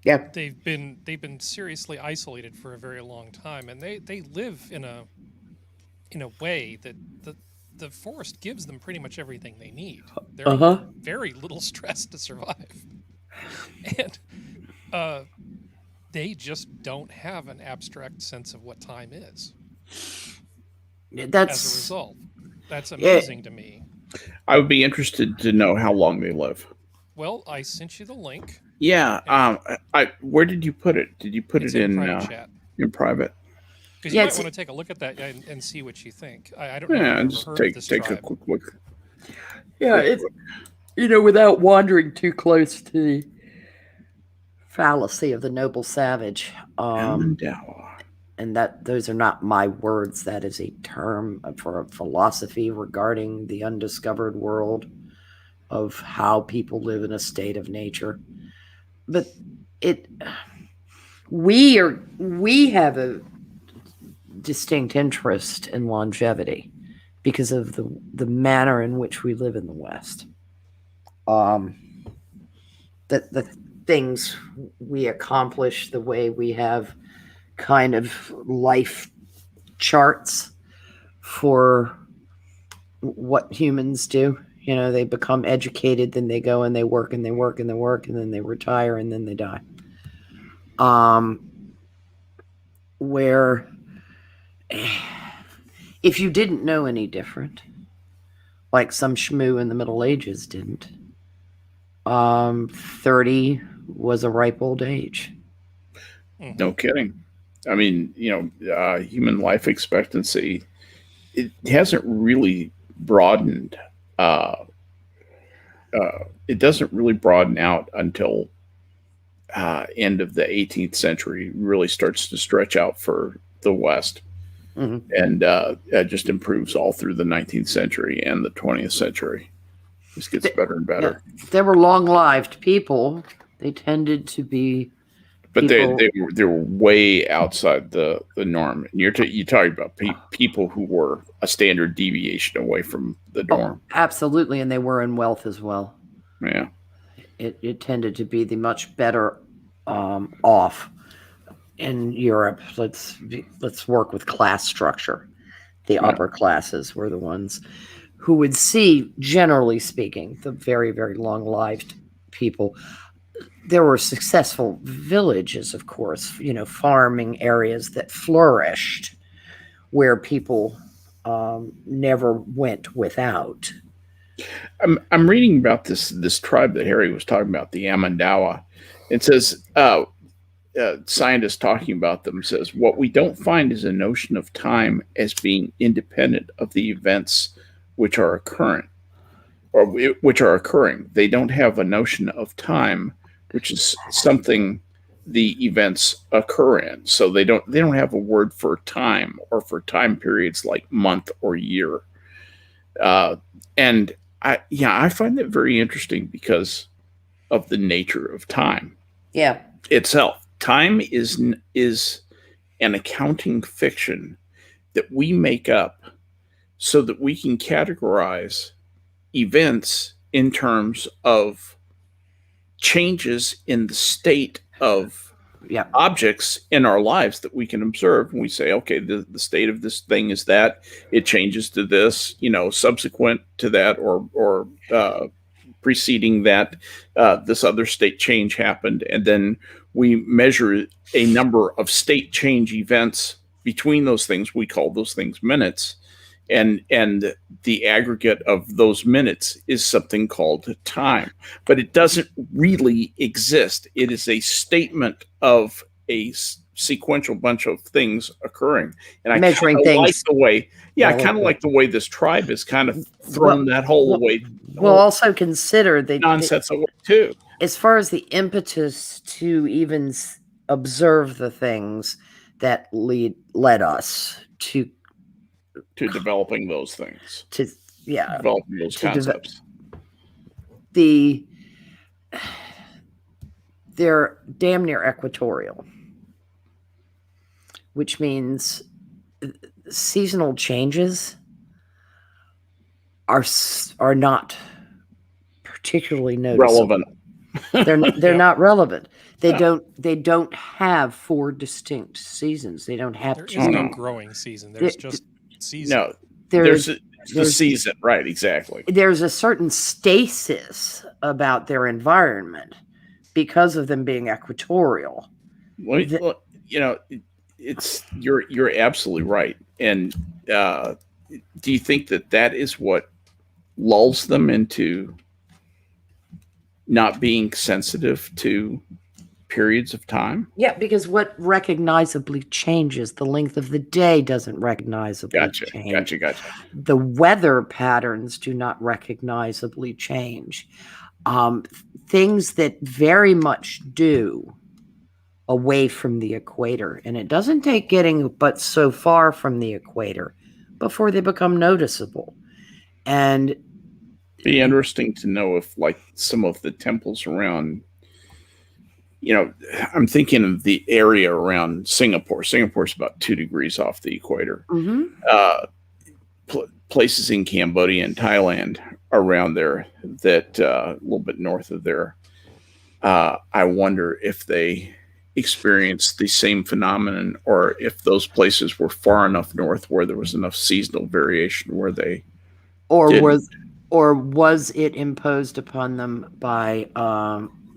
Yeah. They've been seriously isolated for a very long time, and they live in a way that the forest gives them pretty much everything they need. They're under very little stress to survive, and they just don't have an abstract sense of what time is. That's As a result, that's amazing to me. I would be interested to know how long they live. Well, I sent you the link. Yeah. Where did you put it? Did you put It's it in in private chat. in private? Because Yeah, you might it's- want to take a look at that and see what you think. I don't know if Yeah, you've just ever heard of this take a tribe. quick look. Yeah, it's, without wandering too close to the fallacy of the noble savage. Amendawa. And that those are not my words. That is a term for a philosophy regarding the undiscovered world of how people live in a state of nature. But we have a distinct interest in longevity because of the manner in which we live in the West. The things we accomplish, the way we have kind of life charts for what humans do. They become educated, then they go and they work and they work and they work, and then they retire and then they die. Where if you didn't know any different, like some schmoo in the Middle Ages didn't, 30 was a ripe old age. No kidding. I mean, human life expectancy, it hasn't really broadened. It doesn't really broaden out until end of the 18th century. It really starts to stretch out for the West. Mm-hmm. And it just improves all through the 19th century and the 20th century. Just gets better and better. Yeah. They were long-lived people. They tended to be, but they were way outside the norm. And you're talking about people who were a standard deviation away from the norm. Oh, absolutely, and they were in wealth as well. Yeah, it tended to be the much better off in Europe. Let's work with class structure. The upper classes were the ones who would see, generally speaking, the very, very long-lived people. There were successful villages, of course, farming areas that flourished where people never went without. I'm reading about this tribe that Harry was talking about, the Amendawa. It says, scientists talking about them says, what we don't find is a notion of time as being independent of the events which are occurring. They don't have a notion of time, which is something the events occur in. So they don't have a word for time or for time periods like month or year. And I find that very interesting because of the nature of time. Yeah. Itself. Time is an accounting fiction that we make up so that we can categorize events in terms of changes in the state of objects in our lives that we can observe. And we say, okay, the state of this thing is that it changes to this, subsequent to that or preceding that, this other state change happened. And then we measure a number of state change events between those things. We call those things minutes. And the aggregate of those minutes is something called time. But it doesn't really exist. It is a statement of a sequential bunch of things occurring. And I measuring things. like the way, I kind of like the way this tribe has kind of thrown that whole away. We'll also consider the nonsense away too. As far as the impetus to even observe the things that led us to developing those things, developing those concepts. They're damn near equatorial. which means seasonal changes are not particularly noticeable. Relevant. They're Yep. not relevant. They Yeah. don't have 4 distinct seasons. They don't have There two. is no no. growing season. There's just season. No, There's the there's- season, right? Exactly. there's a certain stasis about their environment because of them being equatorial. Well, it's you're absolutely right. And do you think that is what lulls them into not being sensitive to periods of time? Yeah, because what recognizably changes, the length of the day doesn't recognizably change. Gotcha. The weather patterns do not recognizably change. Things that very much do away from the equator. And it doesn't take getting but so far from the equator before they become noticeable. And Be interesting to know if, like, some of the temples around, I'm thinking of the area around Singapore. Singapore's about 2 degrees off the equator. Places in Cambodia and Thailand around there that a little bit north of there, I wonder if they experienced the same phenomenon, or if those places were far enough north where there was enough seasonal variation where they didn't. or was it imposed upon them by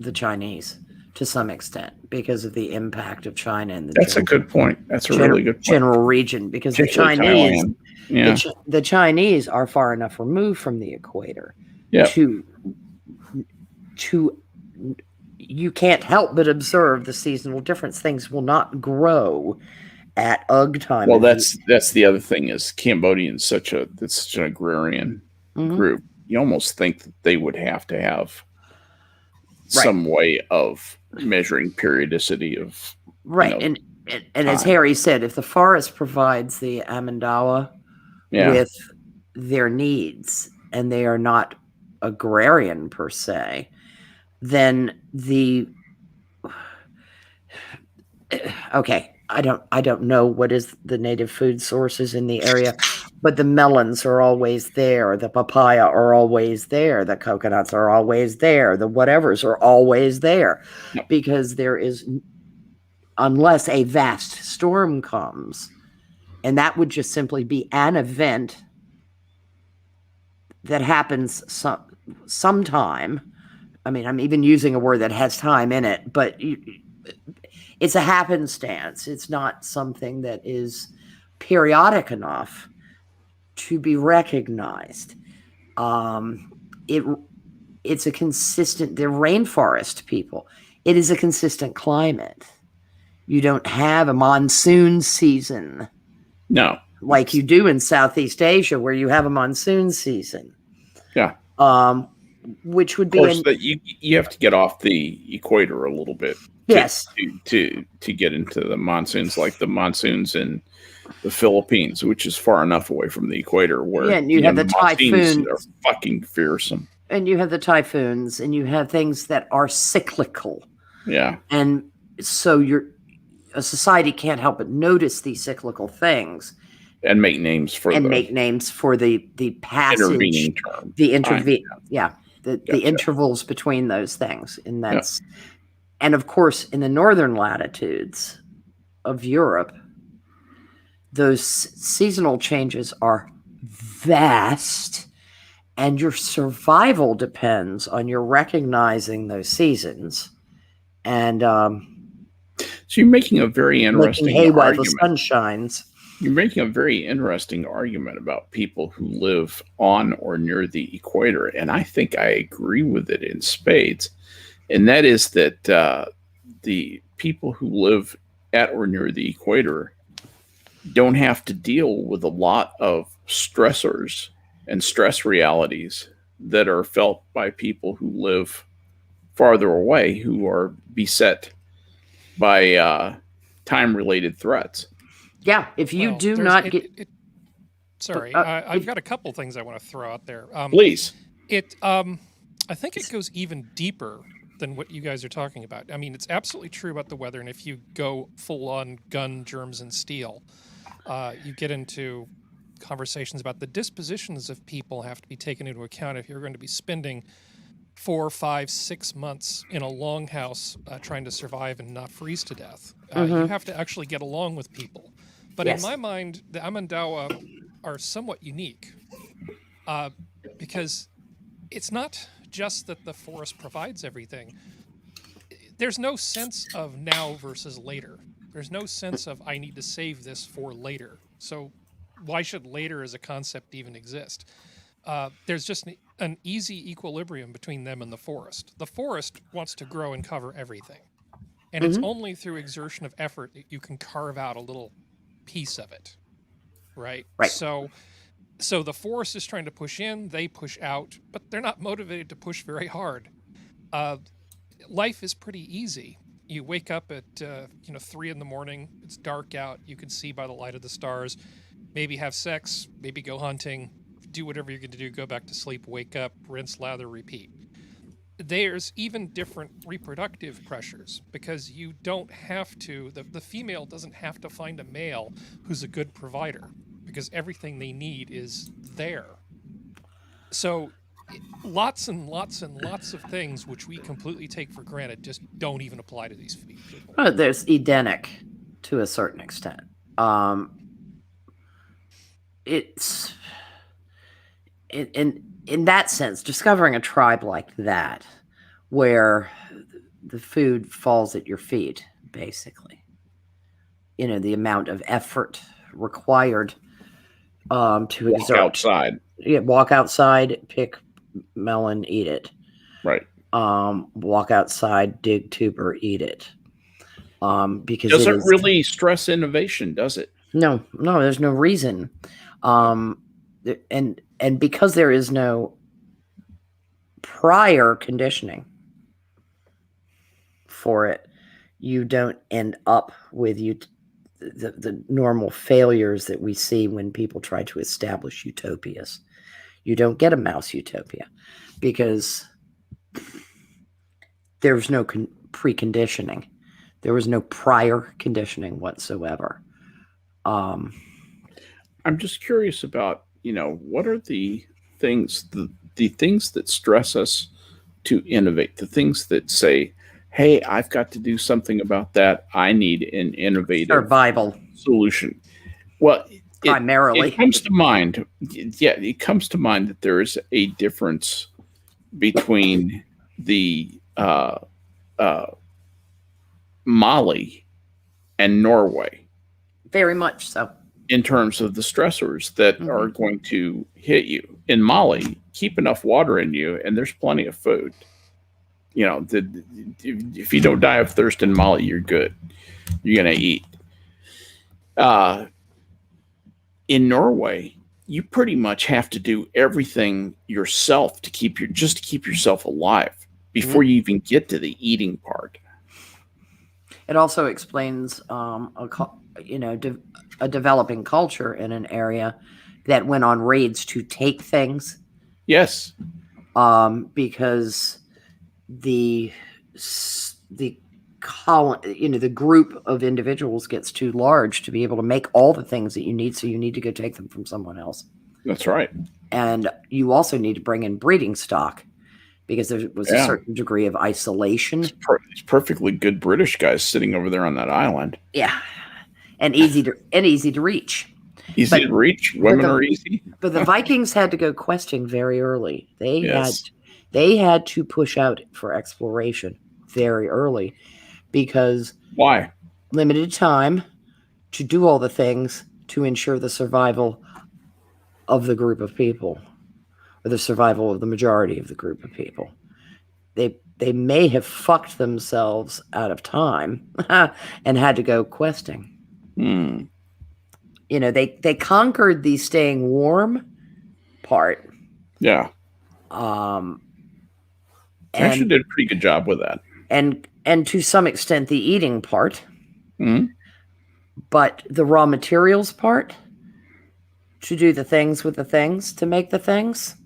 the Chinese to some extent because of the impact of China and That's a good point. That's a really good point. general region, because the Particularly Chinese Thailand. Yeah. the Chinese are far enough removed from the equator Yeah. to you can't help but observe the seasonal difference. Things will not grow at UG time. Well, that's the other thing, is Cambodians such an agrarian group. You almost think that they would have to have some way of measuring periodicity of and as Harry said, if the forest provides the Amendawa with their needs and they are not agrarian per se, then I don't know what is the native food sources in the area, but the melons are always there, the papaya are always there, the coconuts are always there, the whatevers are always there, because there is, unless a vast storm comes, and that would just simply be an event that happens sometime. I mean, I'm even using a word that has time in it, but it's a happenstance. It's not something that is periodic enough to be recognized. It's a consistent, they're rainforest people. It is a consistent climate. You don't have a monsoon season. No. Like you do in Southeast Asia, where you have a monsoon season. Yeah. Which would Of be course, that you have to get off the equator a little bit. Yes. To get into the monsoons, like the monsoons in the Philippines, which is far enough away from the equator, where and you have the typhoons are fucking fearsome. And you have the typhoons, and you have things that are cyclical. Yeah. And so a society can't help but notice these cyclical things. And make names for the passage, intervening term. The intervals between those things. And that's and of course in the northern latitudes of Europe, those seasonal changes are vast, and your survival depends on your recognizing those seasons. And so you're making a very interesting argument. While the sun shines. You're making a very interesting argument about people who live on or near the equator, and I think I agree with it in spades. And that is that the people who live at or near the equator don't have to deal with a lot of stressors and stress realities that are felt by people who live farther away, who are beset by time-related threats. Yeah, if you do not get... I've got a couple things I want to throw out there. Please. I think it goes even deeper than what you guys are talking about. I mean, it's absolutely true about the weather. And if you go full on gun, germs, and steel, you get into conversations about the dispositions of people have to be taken into account if you're going to be spending 4, 5, 6 months in a longhouse trying to survive and not freeze to death. You have to actually get along with people. But Yes. in my mind, the Amendawa are somewhat unique because it's not just that the forest provides everything. There's no sense of now versus later. There's no sense of I need to save this for later. So why should later as a concept even exist? There's just an easy equilibrium between them and the forest. The forest wants to grow and cover everything. And it's only through exertion of effort that you can carve out a little piece of it. Right? Right. So the forest is trying to push in, they push out, but they're not motivated to push very hard. Life is pretty easy. You wake up at 3 a.m. It's dark out. You can see by the light of the stars. Maybe have sex. Maybe go hunting. Do whatever you're going to do. Go back to sleep. Wake up. Rinse, lather, repeat. There's even different reproductive pressures because you don't have to. The female doesn't have to find a male who's a good provider because everything they need is there. So lots and lots and lots of things which we completely take for granted just don't even apply to these people. Well, there's Edenic to a certain extent. It's in that sense, discovering a tribe like that, where the food falls at your feet, basically. The amount of effort required to Walk exert. outside. Yeah, walk outside, pick melon, eat it. Right. Walk outside, dig tuber, eat it. Because doesn't really stress innovation, does it? No, there's no reason. And because there is no prior conditioning for it, you don't end up with the normal failures that we see when people try to establish utopias. You don't get a mouse utopia because there's no preconditioning. There was no prior conditioning whatsoever. I'm just curious about, what are the things, the things that stress us to innovate, the things that say, hey, I've got to do something about that. I need an innovative survival solution. Well, primarily. It comes to mind. Yeah, it comes to mind that there is a difference between the Mali and Norway. Very much so. In terms of the stressors that are going to hit you. In Mali, keep enough water in you, and there's plenty of food. If you don't die of thirst in Mali, you're good. You're going to eat. In Norway, you pretty much have to do everything yourself to keep yourself alive before you even get to the eating part. It also explains, a developing culture in an area that went on raids to take things. Yes. Because the group of individuals gets too large to be able to make all the things that you need, so you need to go take them from someone else. That's right. And you also need to bring in breeding stock because there was a certain degree of isolation. It's perfectly good British guys sitting over there on that island. Yeah. And easy to reach. Easy to reach. Women are easy. But the Vikings had to go questing very early. They had to push out for exploration very early because why? Limited time to do all the things to ensure the survival of the group of people, or the survival of the majority of the group of people. They may have fucked themselves out of time and had to go questing. They conquered the staying warm part. Yeah. Actually did a pretty good job with that. And to some extent the eating part. But the raw materials part, to do the things with the things, to make the things.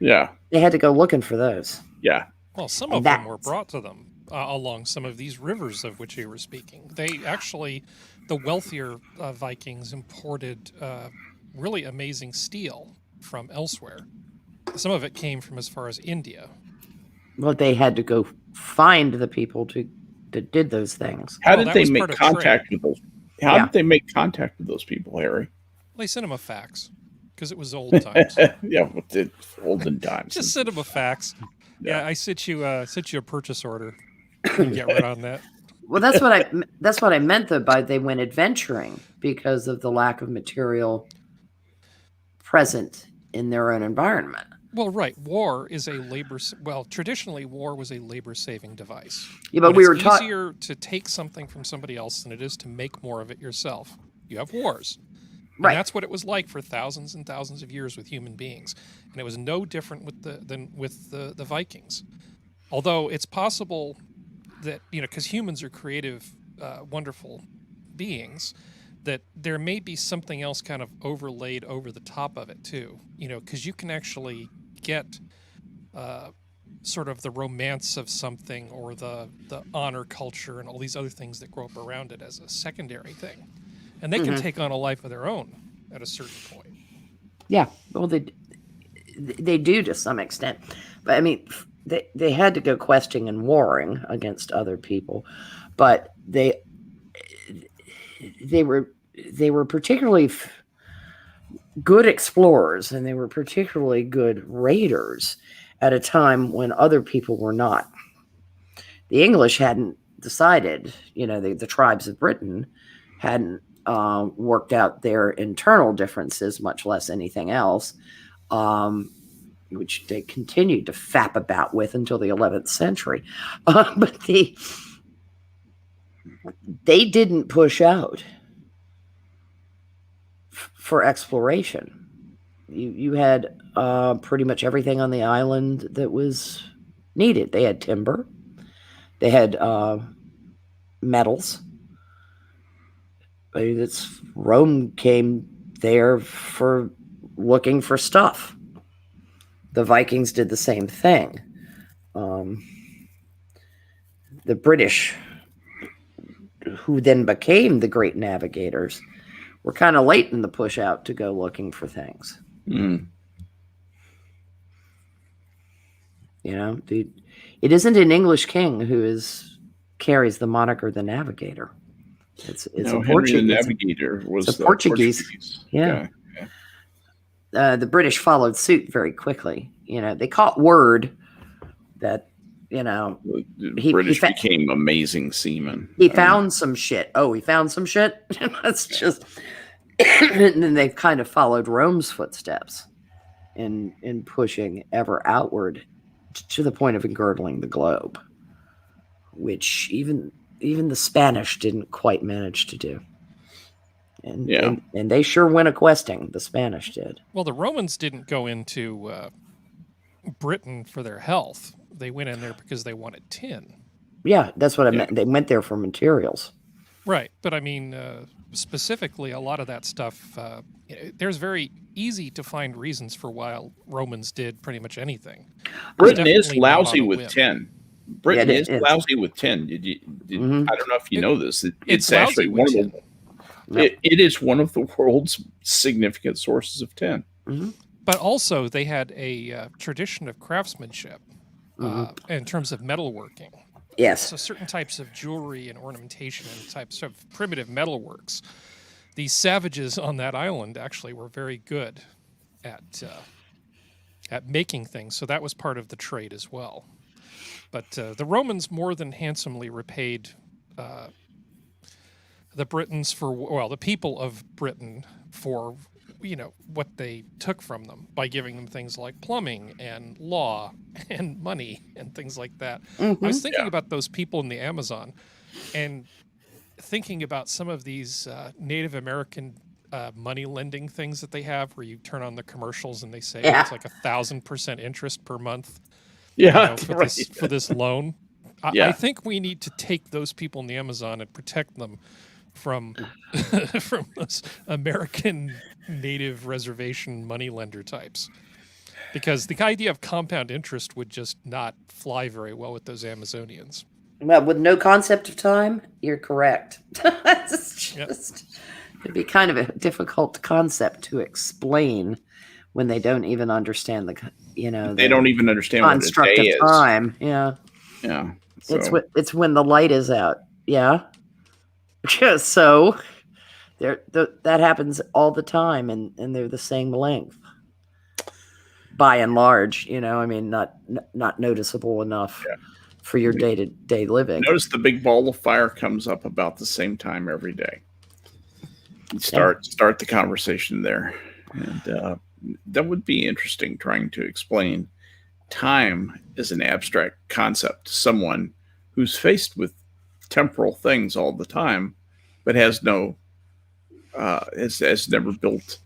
Yeah. They had to go looking for those. Yeah. Well, some And of them were that's- brought to them along some of these rivers of which you were speaking. They actually, the wealthier Vikings imported really amazing steel from elsewhere. Some of it came from as far as India. Well, they had to go find the people that did those things. How Well, did that they was make part of contact trade. with those? How Yeah. did they make contact with those people, Harry? They sent him a fax because it was old times. Yeah, with the olden times. Just send him a fax. Yeah, I sent you a purchase order. Get right on that. Well, that's what I meant though by they went adventuring because of the lack of material present in their own environment. Well, right. War is a traditionally war was a labor-saving device. Yeah, but When we it's were taught easier to take something from somebody else than it is to make more of it yourself. You have wars. And Right. that's what it was like for thousands and thousands of years with human beings. And it was no different than with the Vikings. Although it's possible that, because humans are creative, wonderful beings, that there may be something else kind of overlaid over the top of it too, because you can actually get sort of the romance of something or the honor culture and all these other things that grow up around it as a secondary thing. And they can take on a life of their own at a certain point. Yeah, well, they do to some extent, but I mean, they had to go questing and warring against other people, but they were particularly good explorers, and they were particularly good raiders at a time when other people were not. The English hadn't decided, the tribes of Britain hadn't worked out their internal differences, much less anything else, which they continued to fap about with until the 11th century. But they didn't push out for exploration. You had pretty much everything on the island that was needed. They had timber. They had metals. Rome came there for looking for stuff. The Vikings did the same thing. The British, who then became the great navigators, were kind of late in the push out to go looking for things. Mm. It isn't an English king who carries the moniker the Navigator. It's a Henry Portuguese. the Navigator was it's a the Portuguese. Yeah. guy. The British followed suit very quickly. They caught word that, The British became amazing seamen. he found some shit. Oh, he found some shit? That's just... And then they've kind of followed Rome's footsteps in pushing ever outward to the point of engirdling the globe, which even the Spanish didn't quite manage to do. And they sure went a-questing. The Spanish did. Well, the Romans didn't go into Britain for their health. They went in there because they wanted tin. Yeah, that's what I meant. They went there for materials. Right. But I mean, specifically, a lot of that stuff, there's very easy to find reasons for why Romans did pretty much anything. Britain is lousy with tin. Britain is is. lousy with tin. Mhm. I don't know if you know this. It's actually lousy one with of the. It is one of the world's significant sources of tin. Mm-hmm. But also, they had a tradition of craftsmanship in terms of metalworking. Yes. So certain types of jewelry and ornamentation and types of primitive metalworks. These savages on that island actually were very good at making things. So that was part of the trade as well. But the Romans more than handsomely repaid the the people of Britain for what they took from them by giving them things like plumbing and law and money and things like that. Mm-hmm. I was thinking about those people in the Amazon and thinking about some of these Native American money lending things that they have where you turn on the commercials and they say it's like 1,000% interest per month for this loan. I think we need to take those people in the Amazon and protect them from from those American native reservation money lender types. because the idea of compound interest would just not fly very well with those Amazonians. Well, with no concept of time, you're correct. It's Yep. just, it'd be kind of a difficult concept to explain when they don't even understand They don't even understand what a construct day of is. time. Yeah. Yeah. It's when the light is out. Yeah. So that happens all the time, and they're the same length. By and large, I mean, not noticeable enough for your day-to-day living. Notice the big ball of fire comes up about the same time every day. You start the conversation there, and that would be interesting. Trying to explain time as an abstract concept to someone who's faced with temporal things all the time, but has never built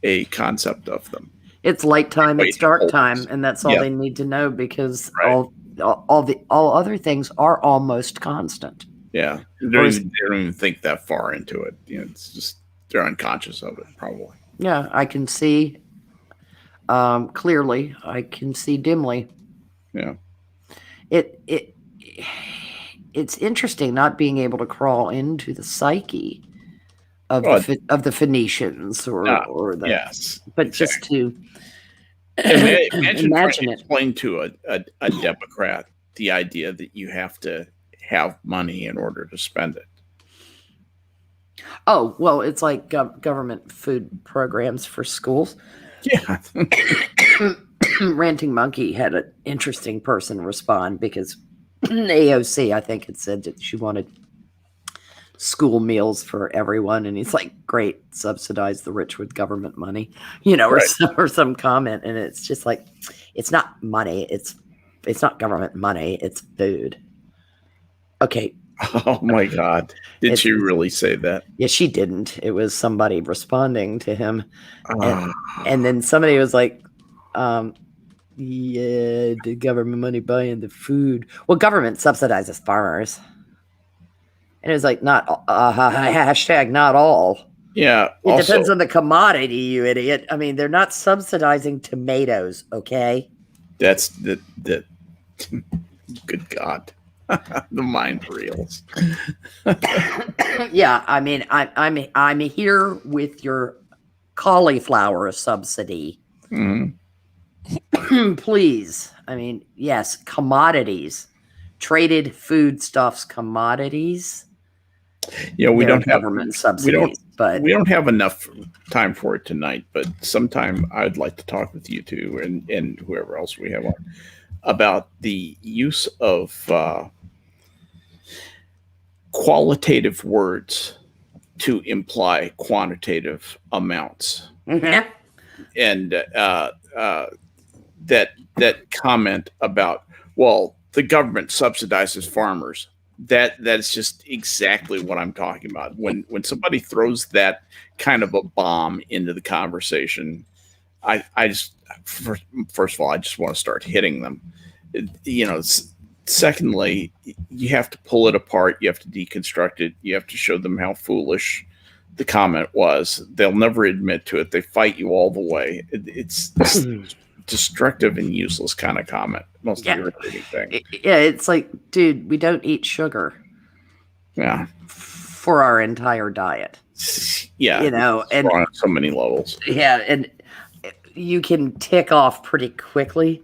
a concept of them. It's light time, it's dark time, Always. and that's all they need to know, because Right. all other things are almost constant. Yeah, they don't even think that far into it. It's just they're unconscious of it, probably. Yeah, I can see clearly. I can see dimly. Yeah. It's interesting not being able to crawl into the psyche of the Phoenicians or the yes, but exactly. just to imagine trying imagine to it. explain to a Democrat the idea that you have to have money in order to spend it. Oh, well, it's like government food programs for schools. Yeah. Ranting Monkey had an interesting person respond, because AOC, I think, had said that she wanted school meals for everyone, and he's like, great, subsidize the rich with government money, or some comment. And it's just like, it's not money, it's not government money, it's food. Okay. Oh my God, did she really say that? Yeah, she didn't. It was somebody responding to him. And then somebody was like, yeah, the government money buying the food. Well, government subsidizes farmers. And it was like, not hashtag not all. Yeah. It depends on the commodity, you idiot. I mean, they're not subsidizing tomatoes, okay? That's the good God. The mind reels. Yeah, I mean, I'm here with your cauliflower subsidy. Mm-hmm. Please. I mean, yes, commodities, traded foodstuffs, commodities. Yeah, we don't have government subsidies, but we don't have enough time for it tonight. But sometime I'd like to talk with you two and whoever else we have on about the use of qualitative words to imply quantitative amounts. Mm-hmm. And that comment about, well, the government subsidizes farmers. That's just exactly what I'm talking about. When somebody throws that kind of a bomb into the conversation, I just first of all, I just want to start hitting them. Secondly, you have to pull it apart. You have to deconstruct it. You have to show them how foolish the comment was. They'll never admit to it. They fight you all the way. It's destructive and useless kind of comment. Most irritating thing. It's like, dude, we don't eat sugar. Yeah. For our entire diet. Yeah. And on so many levels. Yeah, and you can tick off pretty quickly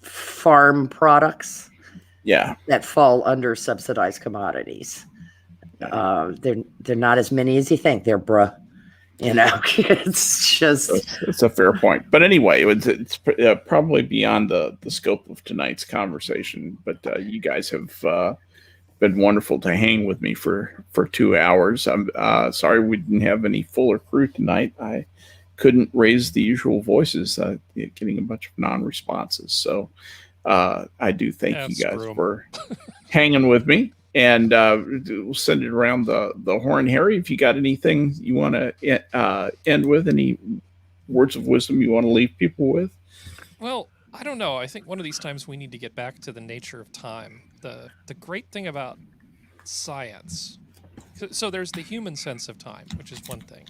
farm products. Yeah. That fall under subsidized commodities. They're not as many as you think. They're bruh. It's just it's a fair point. But anyway, it's probably beyond the scope of tonight's conversation. But you guys have been wonderful to hang with me for 2 hours. I'm sorry we didn't have any fuller crew tonight. I couldn't raise the usual voices, getting a bunch of non-responses. So I do thank you guys for hanging with me. And we'll send it around the horn. Harry, if you got anything you want to end with, any words of wisdom you want to leave people with? Well, I don't know. I think one of these times we need to get back to the nature of time. The great thing about science, so there's the human sense of time, which is one thing.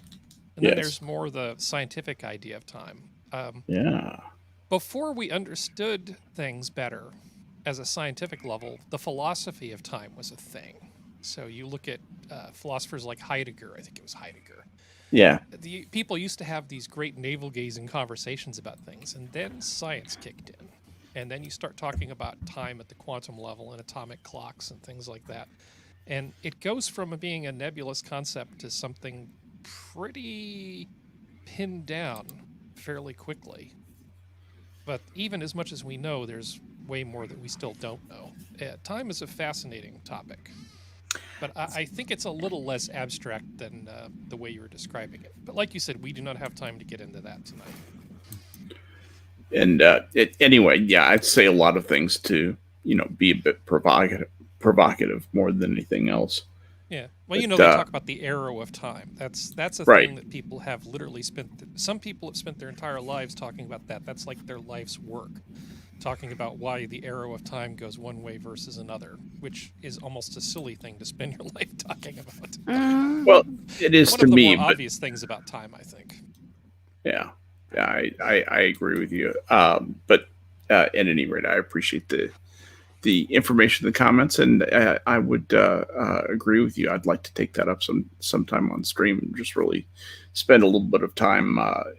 And then there's more the scientific idea of time. Yeah. Before we understood things better as a scientific level, the philosophy of time was a thing. So you look at philosophers like Heidegger, I think it was Heidegger. Yeah. The people used to have these great navel-gazing conversations about things, and then science kicked in. And then you start talking about time at the quantum level and atomic clocks and things like that. And it goes from being a nebulous concept to something pretty pinned down fairly quickly. But even as much as we know, there's way more that we still don't know. Time is a fascinating topic. But I think it's a little less abstract than the way you were describing it. But like you said, we do not have time to get into that tonight. And anyway, yeah, I'd say a lot of things to, be a bit provocative more than anything else. Yeah. Well, But, they talk about the arrow of time. That's a Right. thing that people have literally spent. Some people have spent their entire lives talking about that. That's like their life's work. Talking about why the arrow of time goes one way versus another, which is almost a silly thing to spend your life talking about. Well, it is One to of the me, more but obvious things about time, I think. yeah, I agree with you. But at any rate, I appreciate the information, the comments, and I would agree with you. I'd like to take that up sometime on stream and just really spend a little bit of time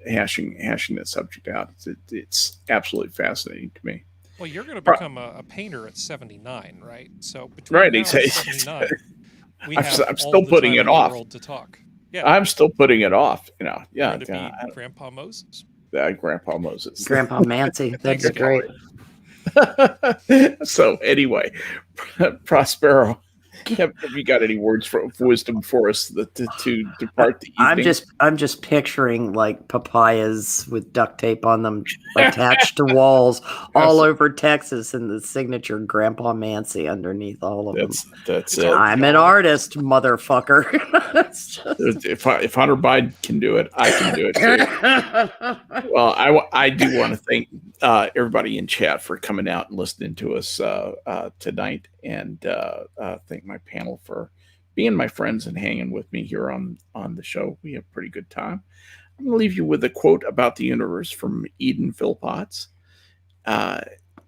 hashing that subject out. It's absolutely fascinating to me. Well, you're going to become a painter at 79, right? So between Right, now and exactly. 79, we I'm have still all the putting time it in the off. world to talk. Yeah, I'm still putting it off. you're Yeah, going to be Grandpa Moses. Grandpa Moses. Grandpa Mancy. That'd be great. So anyway, Prospero, have you got any words of wisdom for us to depart the evening? I'm just picturing like papayas with duct tape on them attached to walls all over Texas, and the signature Grandpa Mancy underneath all of them. That's It's it. I'm an artist, motherfucker. It's just- If Hunter Biden can do it, I can do it too. Well, I do want to thank everybody in chat for coming out and listening to us tonight, and thank my panel for being my friends and hanging with me here on the show. We have a pretty good time. I'm going to leave you with a quote about the universe from Eden Philpotts.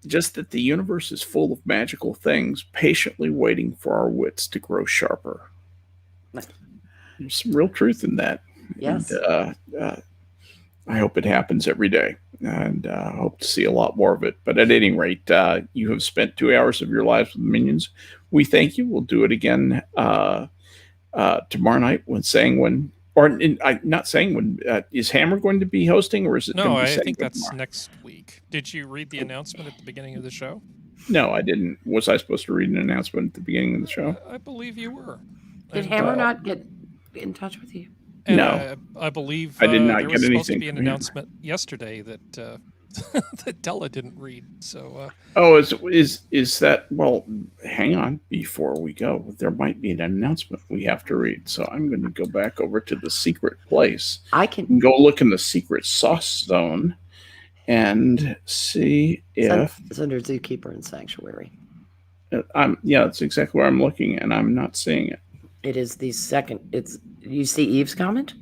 Just that the universe is full of magical things, patiently waiting for our wits to grow sharper. There's some real truth in that. Yes. And, I hope it happens every day, and hope to see a lot more of it. But at any rate, you have spent 2 hours of your lives with Minions. We thank you. We'll do it again tomorrow night when Sanguine, not Sanguine, is Hammer going to be hosting, or is it? No, going to be I Sanguine think that's tomorrow? next week. Did you read the announcement at the beginning of the show? No, I didn't. Was I supposed to read an announcement at the beginning of the show? I believe you were. Did And, Hammer not get in touch with you? and No. I believe I did not there get was supposed to anything be an from him. announcement yesterday that that Della didn't read. So Oh, is that? Well, hang on. Before we go, there might be an announcement we have to read. So I'm going to go back over to the secret place I and can go look in the secret sauce zone and see if it's under Zookeeper and Sanctuary. Yeah, that's exactly where I'm looking, and I'm not seeing it. It is the second. It's you see Eve's comment?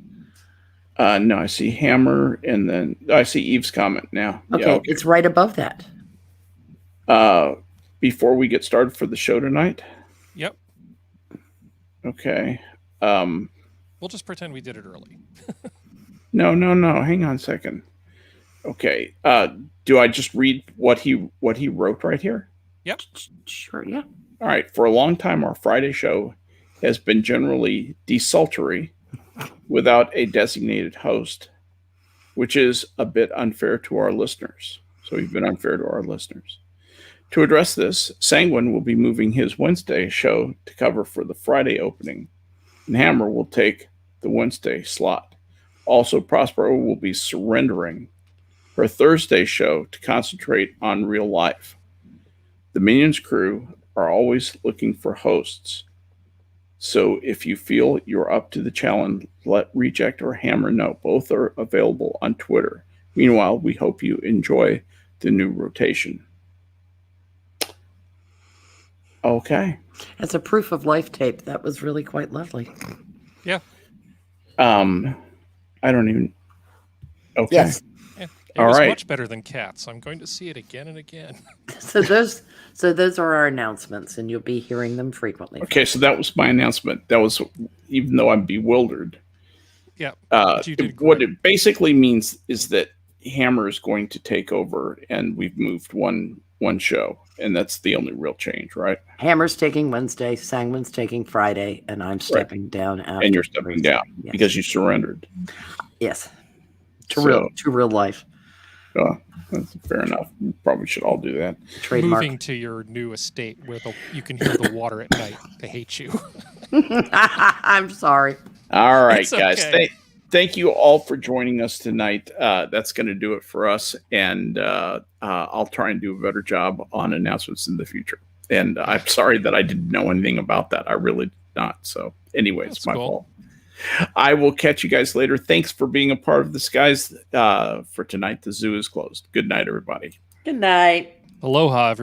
No, I see Hammer, and then I see Eve's comment now. Okay, Yeah, it's right above that. Before we get started for the show tonight. yep, Okay. we'll just pretend we did it early. No. Hang on a second. Okay. Do I just read what he wrote right here? Sure, yeah. All right. For a long time, our Friday show has been generally desultory without a designated host, which is a bit unfair to our listeners. So we've been unfair to our listeners. To address this, Sanguine will be moving his Wednesday show to cover for the Friday opening, and Hammer will take the Wednesday slot. Also, Prospero will be surrendering her Thursday show to concentrate on real life. The Minions crew are always looking for hosts. So if you feel you're up to the challenge, let Reject or Hammer know. Both are available on Twitter. Meanwhile, we hope you enjoy the new rotation. Okay. As a proof of life tape, that was really quite lovely. Yeah. I don't even. Okay. Yes. It All was right. much better than cats. I'm going to see it again and again. So those are our announcements, and you'll be hearing them frequently. Okay, so that was my announcement. That was, even though I'm bewildered. Yeah. But you did What great. it basically means is that Hammer is going to take over, and we've moved one show, and that's the only real change, right? Hammer's taking Wednesday, Sanguine's taking Friday, and I'm stepping down after. And you're stepping down Yes. because you surrendered. Yes. To So- real life. That's fair enough. We probably should all do that. Trademark. Moving to your new estate where you can hear the water at night. They hate you. I'm sorry. All right, It's guys. okay. Thank you all for joining us tonight. That's going to do it for us, and I'll try and do a better job on announcements in the future. And I'm sorry that I didn't know anything about that. I really did not. So anyway, it's That's my cool. fault. I will catch you guys later. Thanks for being a part of this, guys. For tonight, the zoo is closed. Good night, everybody. Good night. Aloha,